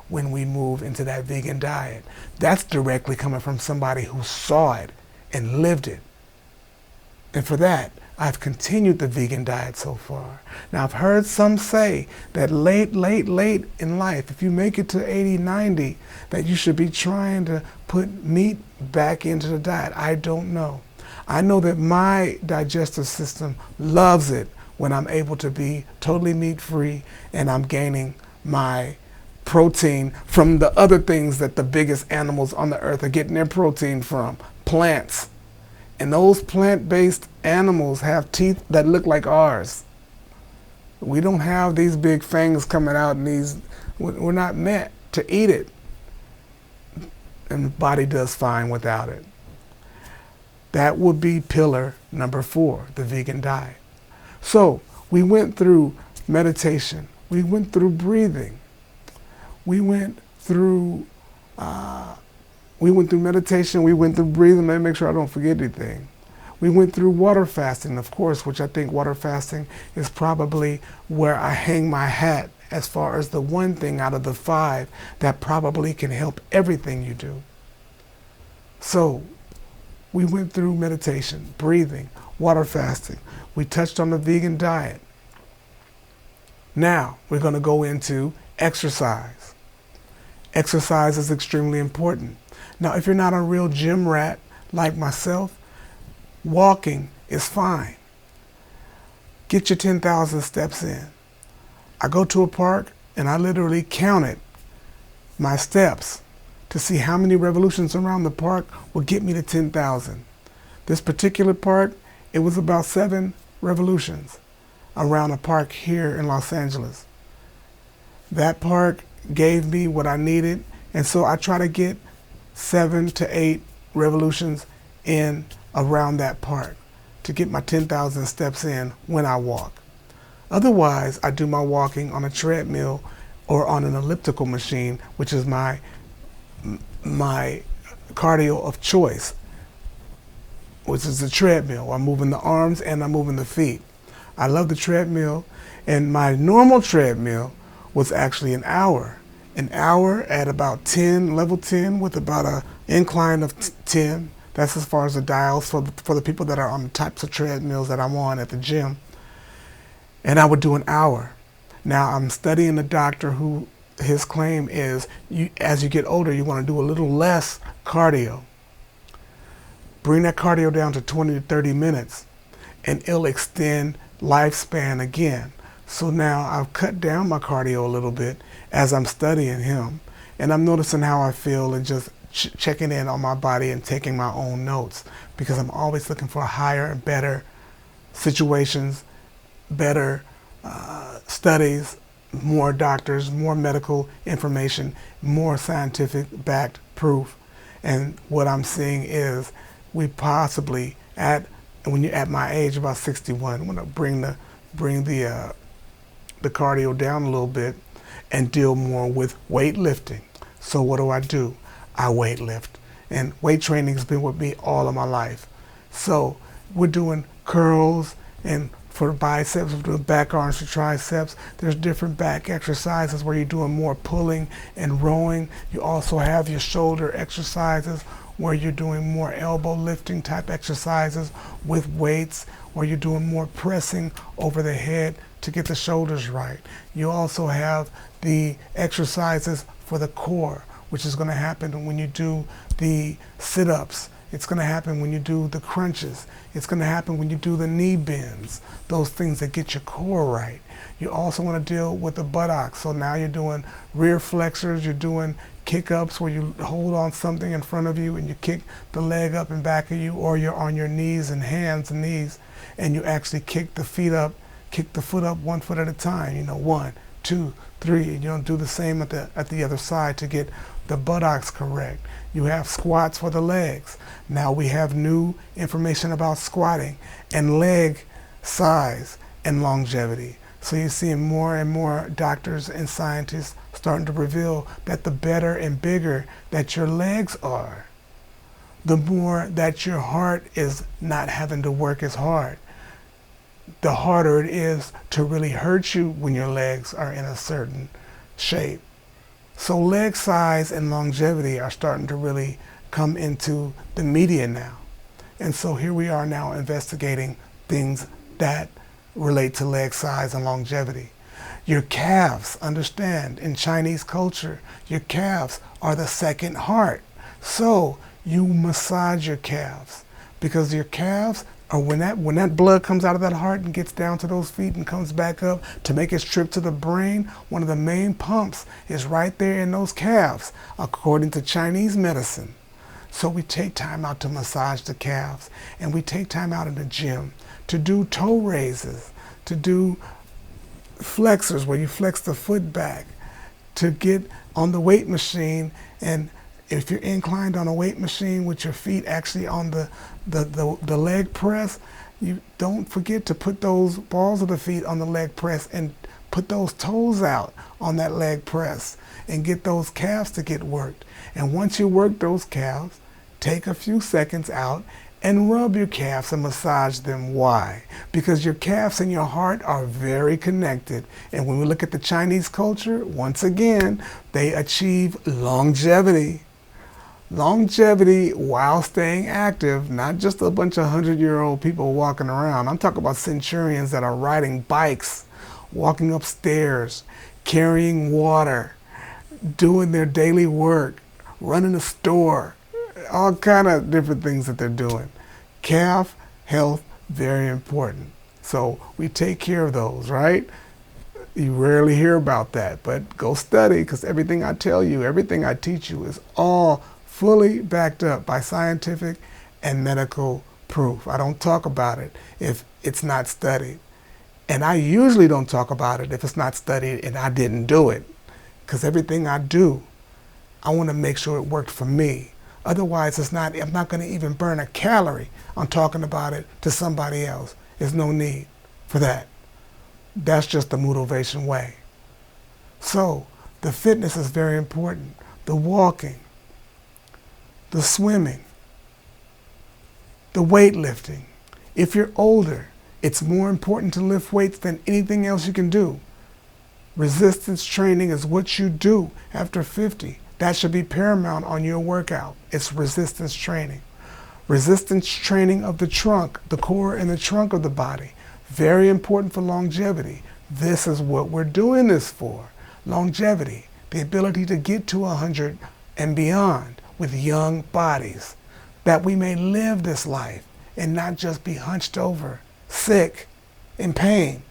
when we move into that vegan diet. That's directly coming from somebody who saw it and lived it. And for that, I've continued the vegan diet so far. Now, I've heard some say that late in life, if you make it to 80, 90, that you should be trying to put meat back into the diet. I don't know. I know that my digestive system loves it when I'm able to be totally meat-free and I'm gaining my protein from the other things that the biggest animals on the earth are getting their protein from, plants. And those plant-based animals have teeth that look like ours. We don't have these big fangs coming out and we're not meant to eat it. And the body does fine without it. That would be pillar number 4, the vegan diet. So we went through meditation. We went through breathing. We went through meditation. We went through breathing. Let me make sure I don't forget anything. We went through water fasting, of course, which I think water fasting is probably where I hang my hat as far as the one thing out of the 5 that probably can help everything you do. So we went through meditation, breathing, water fasting. We touched on the vegan diet. Now we're going to go into exercise. Exercise is extremely important. Now, if you're not a real gym rat like myself, walking is fine. Get your 10,000 steps in. I go to a park and I literally counted my steps to see how many revolutions around the park will get me to 10,000. This particular park, it was about 7 revolutions around a park here in Los Angeles. That park gave me what I needed, and so I try to get 7 to 8 revolutions in around that park to get my 10,000 steps in when I walk. Otherwise, I do my walking on a treadmill or on an elliptical machine, which is my cardio of choice, which is the treadmill. I'm moving the arms and I'm moving the feet. I love the treadmill, and my normal treadmill was actually an hour. An hour at about 10, level 10, with about an incline of 10. That's as far as the dials for the people that are on the types of treadmills that I'm on at the gym. And I would do an hour. Now I'm studying a doctor who his claim is as you get older, you want to do a little less cardio. Bring that cardio down to 20 to 30 minutes and it'll extend lifespan again. So now I've cut down my cardio a little bit as I'm studying him, and I'm noticing how I feel and just checking in on my body and taking my own notes, because I'm always looking for higher and better situations, better studies, more doctors, more medical information, more scientific backed proof. And what I'm seeing is we possibly, when you're at my age, about 61, I'm gonna bring the cardio down a little bit and deal more with weightlifting. So what do? I weight lift. And weight training has been with me all of my life. So we're doing curls, and for biceps, we're doing back arms for triceps. There's different back exercises where you're doing more pulling and rowing. You also have your shoulder exercises where you're doing more elbow lifting type exercises with weights, where you're doing more pressing over the head to get the shoulders right. You also have the exercises for the core, which is going to happen when you do the sit-ups. It's going to happen when you do the crunches. It's going to happen when you do the knee bends, those things that get your core right. You also want to deal with the buttocks. So now you're doing rear flexors, you're doing kick-ups where you hold on something in front of you and you kick the leg up and back of you, or you're on your knees and hands and knees, and you actually kick the feet up, kick the foot up 1 foot at a time. 1, 2, 3, and you don't do the same at the other side to get the buttocks correct. You have squats for the legs. Now we have new information about squatting and leg size and longevity. So you're seeing more and more doctors and scientists starting to reveal that the better and bigger that your legs are, the more that your heart is not having to work as hard. The harder it is to really hurt you when your legs are in a certain shape. So leg size and longevity are starting to really come into the media now. And so here we are now investigating things that relate to leg size and longevity. Your calves, understand, in Chinese culture, your calves are the second heart. So you massage your calves, because your calves are, when that blood comes out of that heart and gets down to those feet and comes back up to make its trip to the brain, one of the main pumps is right there in those calves, according to Chinese medicine. So we take time out to massage the calves, and we take time out in the gym to do toe raises, to do flexors where you flex the foot back, to get on the weight machine. And if you're inclined on a weight machine with your feet actually on the leg press, you don't forget to put those balls of the feet on the leg press and put those toes out on that leg press and get those calves to get worked. And once you work those calves, take a few seconds out and rub your calves and massage them. Why? Because your calves and your heart are very connected. And when we look at the Chinese culture, once again, they achieve longevity. Longevity while staying active, not just a bunch of 100-year-old people walking around. I'm talking about centurions that are riding bikes, walking upstairs, carrying water, doing their daily work, running a store, all kind of different things that they're doing. Calf health, very important. So we take care of those, right? You rarely hear about that, but go study, because everything I tell you, everything I teach you is all fully backed up by scientific and medical proof. I don't talk about it if it's not studied. And I usually don't talk about it if it's not studied and I didn't do it. Because everything I do, I want to make sure it worked for me. Otherwise, I'm not going to even burn a calorie on talking about it to somebody else. There's no need for that. That's just the motivation way. So the fitness is very important. The walking, the swimming, the weightlifting. If you're older, it's more important to lift weights than anything else you can do. Resistance training is what you do after 50. That should be paramount on your workout. It's resistance training. Resistance training of the trunk, the core and the trunk of the body. Very important for longevity. This is what we're doing this for. Longevity, the ability to get to 100 and beyond with young bodies, that we may live this life and not just be hunched over, sick, in pain,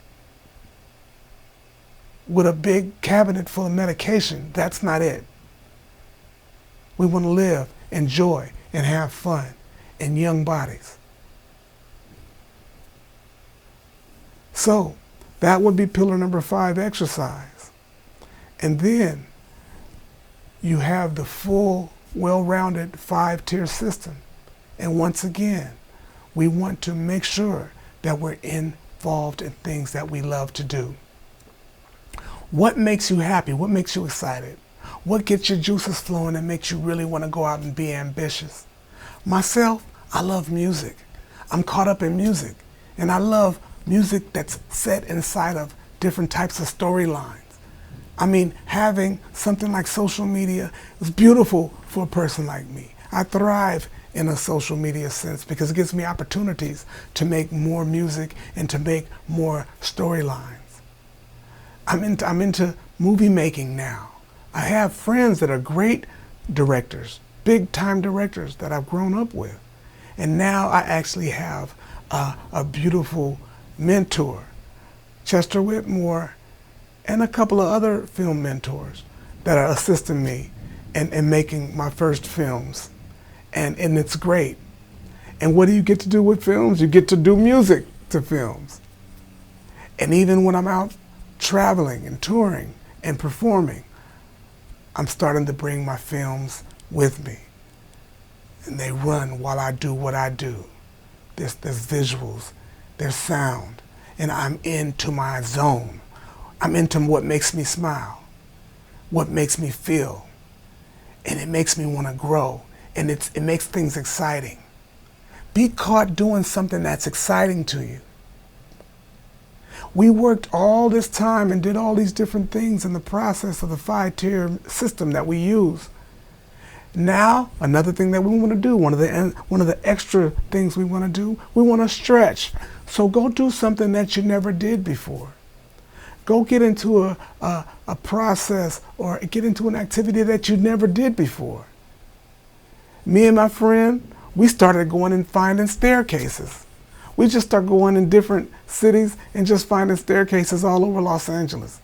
with a big cabinet full of medication. That's not it. We want to live, enjoy, and have fun in young bodies. So that would be pillar number 5, exercise. And then you have the full, well-rounded 5-tier system. And once again, we want to make sure that we're involved in things that we love to do. What makes you happy? What makes you excited? What gets your juices flowing and makes you really want to go out and be ambitious? Myself, I love music. I'm caught up in music. And I love music that's set inside of different types of storylines. I mean, having something like social media is beautiful for a person like me. I thrive in a social media sense because it gives me opportunities to make more music and to make more storylines. I'm into movie making now. I have friends that are great directors, big time directors that I've grown up with. And now I actually have a beautiful mentor, Chester Whitmore, and a couple of other film mentors that are assisting me in making my first films. And it's great. And what do you get to do with films? You get to do music to films. And even when I'm out traveling and touring and performing, I'm starting to bring my films with me. And they run while I do what I do. There's visuals, there's sound, and I'm into my zone. I'm into what makes me smile, what makes me feel, and it makes me want to grow, and it makes things exciting. Be caught doing something that's exciting to you. We worked all this time and did all these different things in the process of the 5-tier system that we use. Now, another thing that we want to do, one of the extra things we want to do, we want to stretch. So go do something that you never did before. Go get into a process or get into an activity that you never did before. Me and my friend, we started going and finding staircases. We just start going in different cities and just finding staircases all over Los Angeles.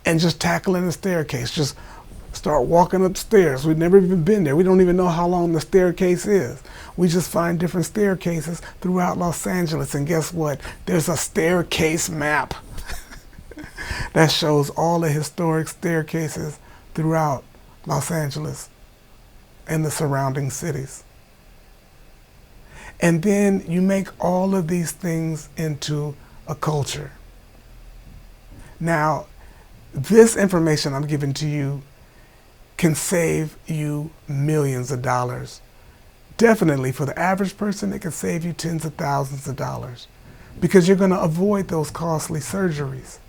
And just tackling the staircase, just start walking upstairs. We've never even been there. We don't even know how long the staircase is. We just find different staircases throughout Los Angeles. And guess what? There's a staircase map that shows all the historic staircases throughout Los Angeles and the surrounding cities. And then you make all of these things into a culture. Now, this information I'm giving to you can save you millions of dollars. Definitely, for the average person, it can save you tens of thousands of dollars because you're going to avoid those costly surgeries.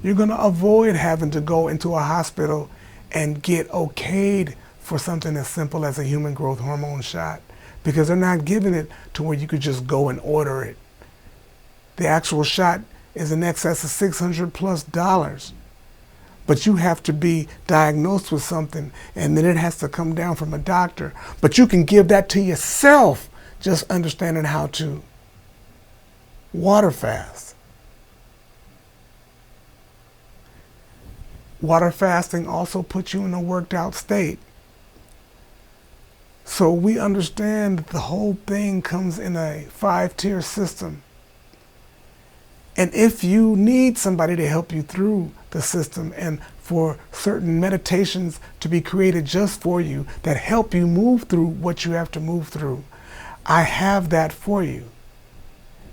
You're going to avoid having to go into a hospital and get okayed for something as simple as a human growth hormone shot, because they're not giving it to where you could just go and order it. The actual shot is in excess of $600+. But you have to be diagnosed with something, and then it has to come down from a doctor. But you can give that to yourself, just understanding how to water fast. Water fasting also puts you in a worked out state. So we understand that the whole thing comes in a 5-tier system. And if you need somebody to help you through the the system and for certain meditations to be created just for you that help you move through what you have to move through. I have that for you.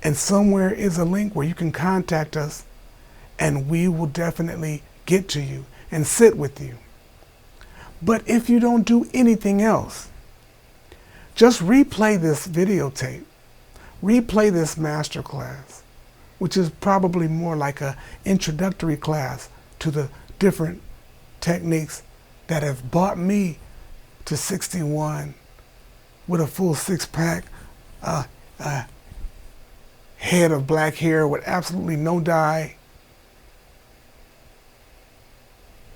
And somewhere is a link where you can contact us and we will definitely get to you and sit with you. But if you don't do anything else, just replay this videotape, replay this masterclass, which is probably more like an introductory class to the different techniques that have brought me to 61 with a full six-pack, head of black hair with absolutely no dye,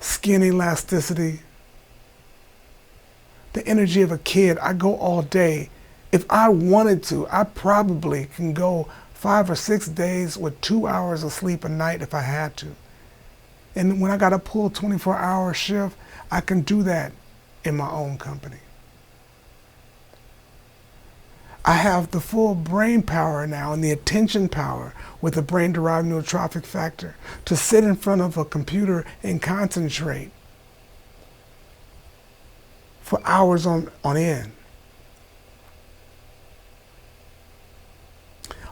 skin elasticity, the energy of a kid. I go all day. If I wanted to, I probably can go 5 or 6 days with 2 hours of sleep a night if I had to. And when I got to pull 24-hour shift, I can do that in my own company. I have the full brain power now and the attention power with the brain-derived neurotrophic factor to sit in front of a computer and concentrate for hours on end.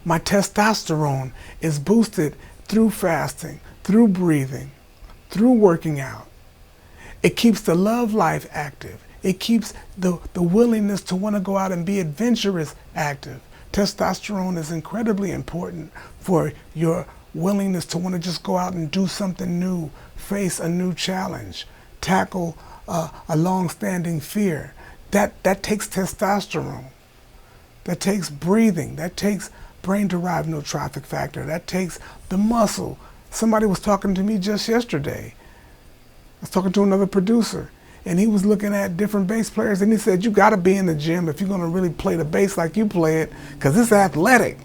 My testosterone is boosted through fasting, through breathing, through working out. It keeps the love life active. It keeps the willingness to want to go out and be adventurous active. Testosterone is incredibly important for your willingness to want to just go out and do something new, face a new challenge, tackle a long-standing fear. That takes testosterone. That takes breathing. That takes brain-derived neurotrophic factor. That takes the muscle. Somebody was talking to me just yesterday. I was talking to another producer, and he was looking at different bass players, and he said, you got to be in the gym if you're going to really play the bass like you play it, because it's athletic.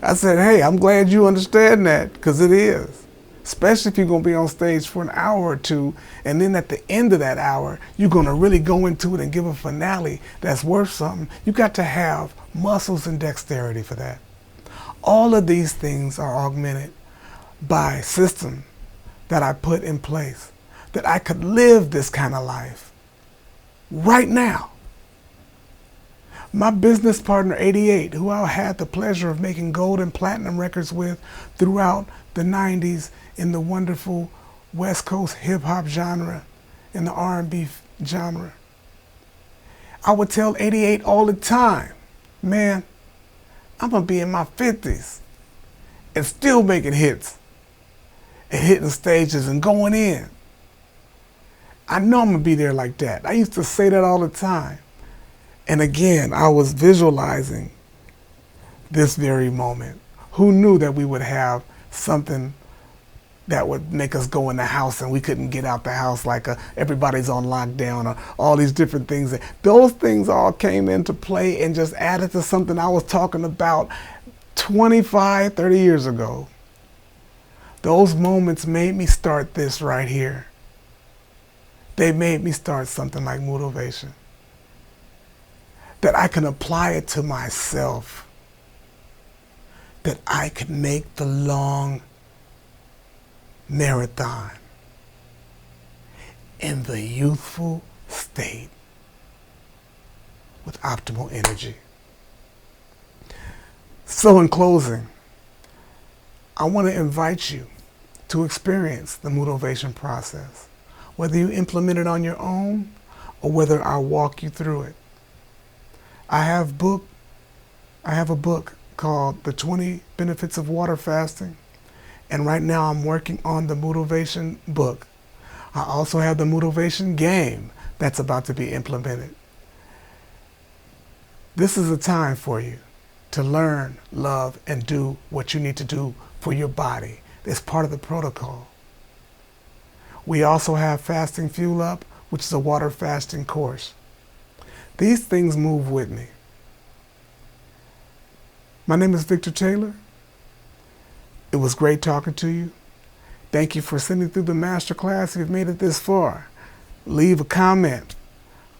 I said, hey, I'm glad you understand that, because it is. Especially if you're going to be on stage for an hour or two, and then at the end of that hour, you're going to really go into it and give a finale that's worth something. You got to have muscles and dexterity for that. All of these things are augmented by system that I put in place, that I could live this kind of life right now. My business partner, 88, who I had the pleasure of making gold and platinum records with throughout the 90s in the wonderful West Coast hip-hop genre and the R&B genre. I would tell 88 all the time, man, I'm going to be in my 50s and still making hits and hitting stages and going in. I know I'm going to be there like that. I used to say that all the time. And again, I was visualizing this very moment. Who knew that we would have something that would make us go in the house and we couldn't get out the house, like everybody's on lockdown, or all these different things. Those things all came into play and just added to something I was talking about 25, 30 years ago. Those moments made me start this right here. They made me start something like Moodovation, that I can apply it to myself, that I can make the long marathon in the youthful state with optimal energy. So in closing, I want to invite you to experience the Moodovation process, whether you implement it on your own or whether I walk you through it. I have a book called The 20 Benefits of Water Fasting, and right now I'm working on the Moodovation book. I also have the Moodovation game that's about to be implemented. This is a time for you to learn, love, and do what you need to do for your body. It's part of the protocol. We also have Fasting Fuel Up, which is a water fasting course. These things move with me. My name is Victor Taylor. It was great talking to you. Thank you for sitting through the masterclass. If you've made it this far, leave a comment.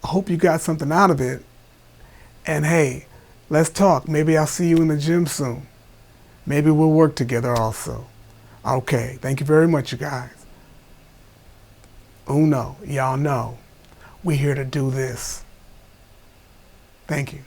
I hope you got something out of it. And hey, let's talk. Maybe I'll see you in the gym soon. Maybe we'll work together also. Okay, thank you very much, you guys. Uno. Y'all know. We're here to do this. Thank you.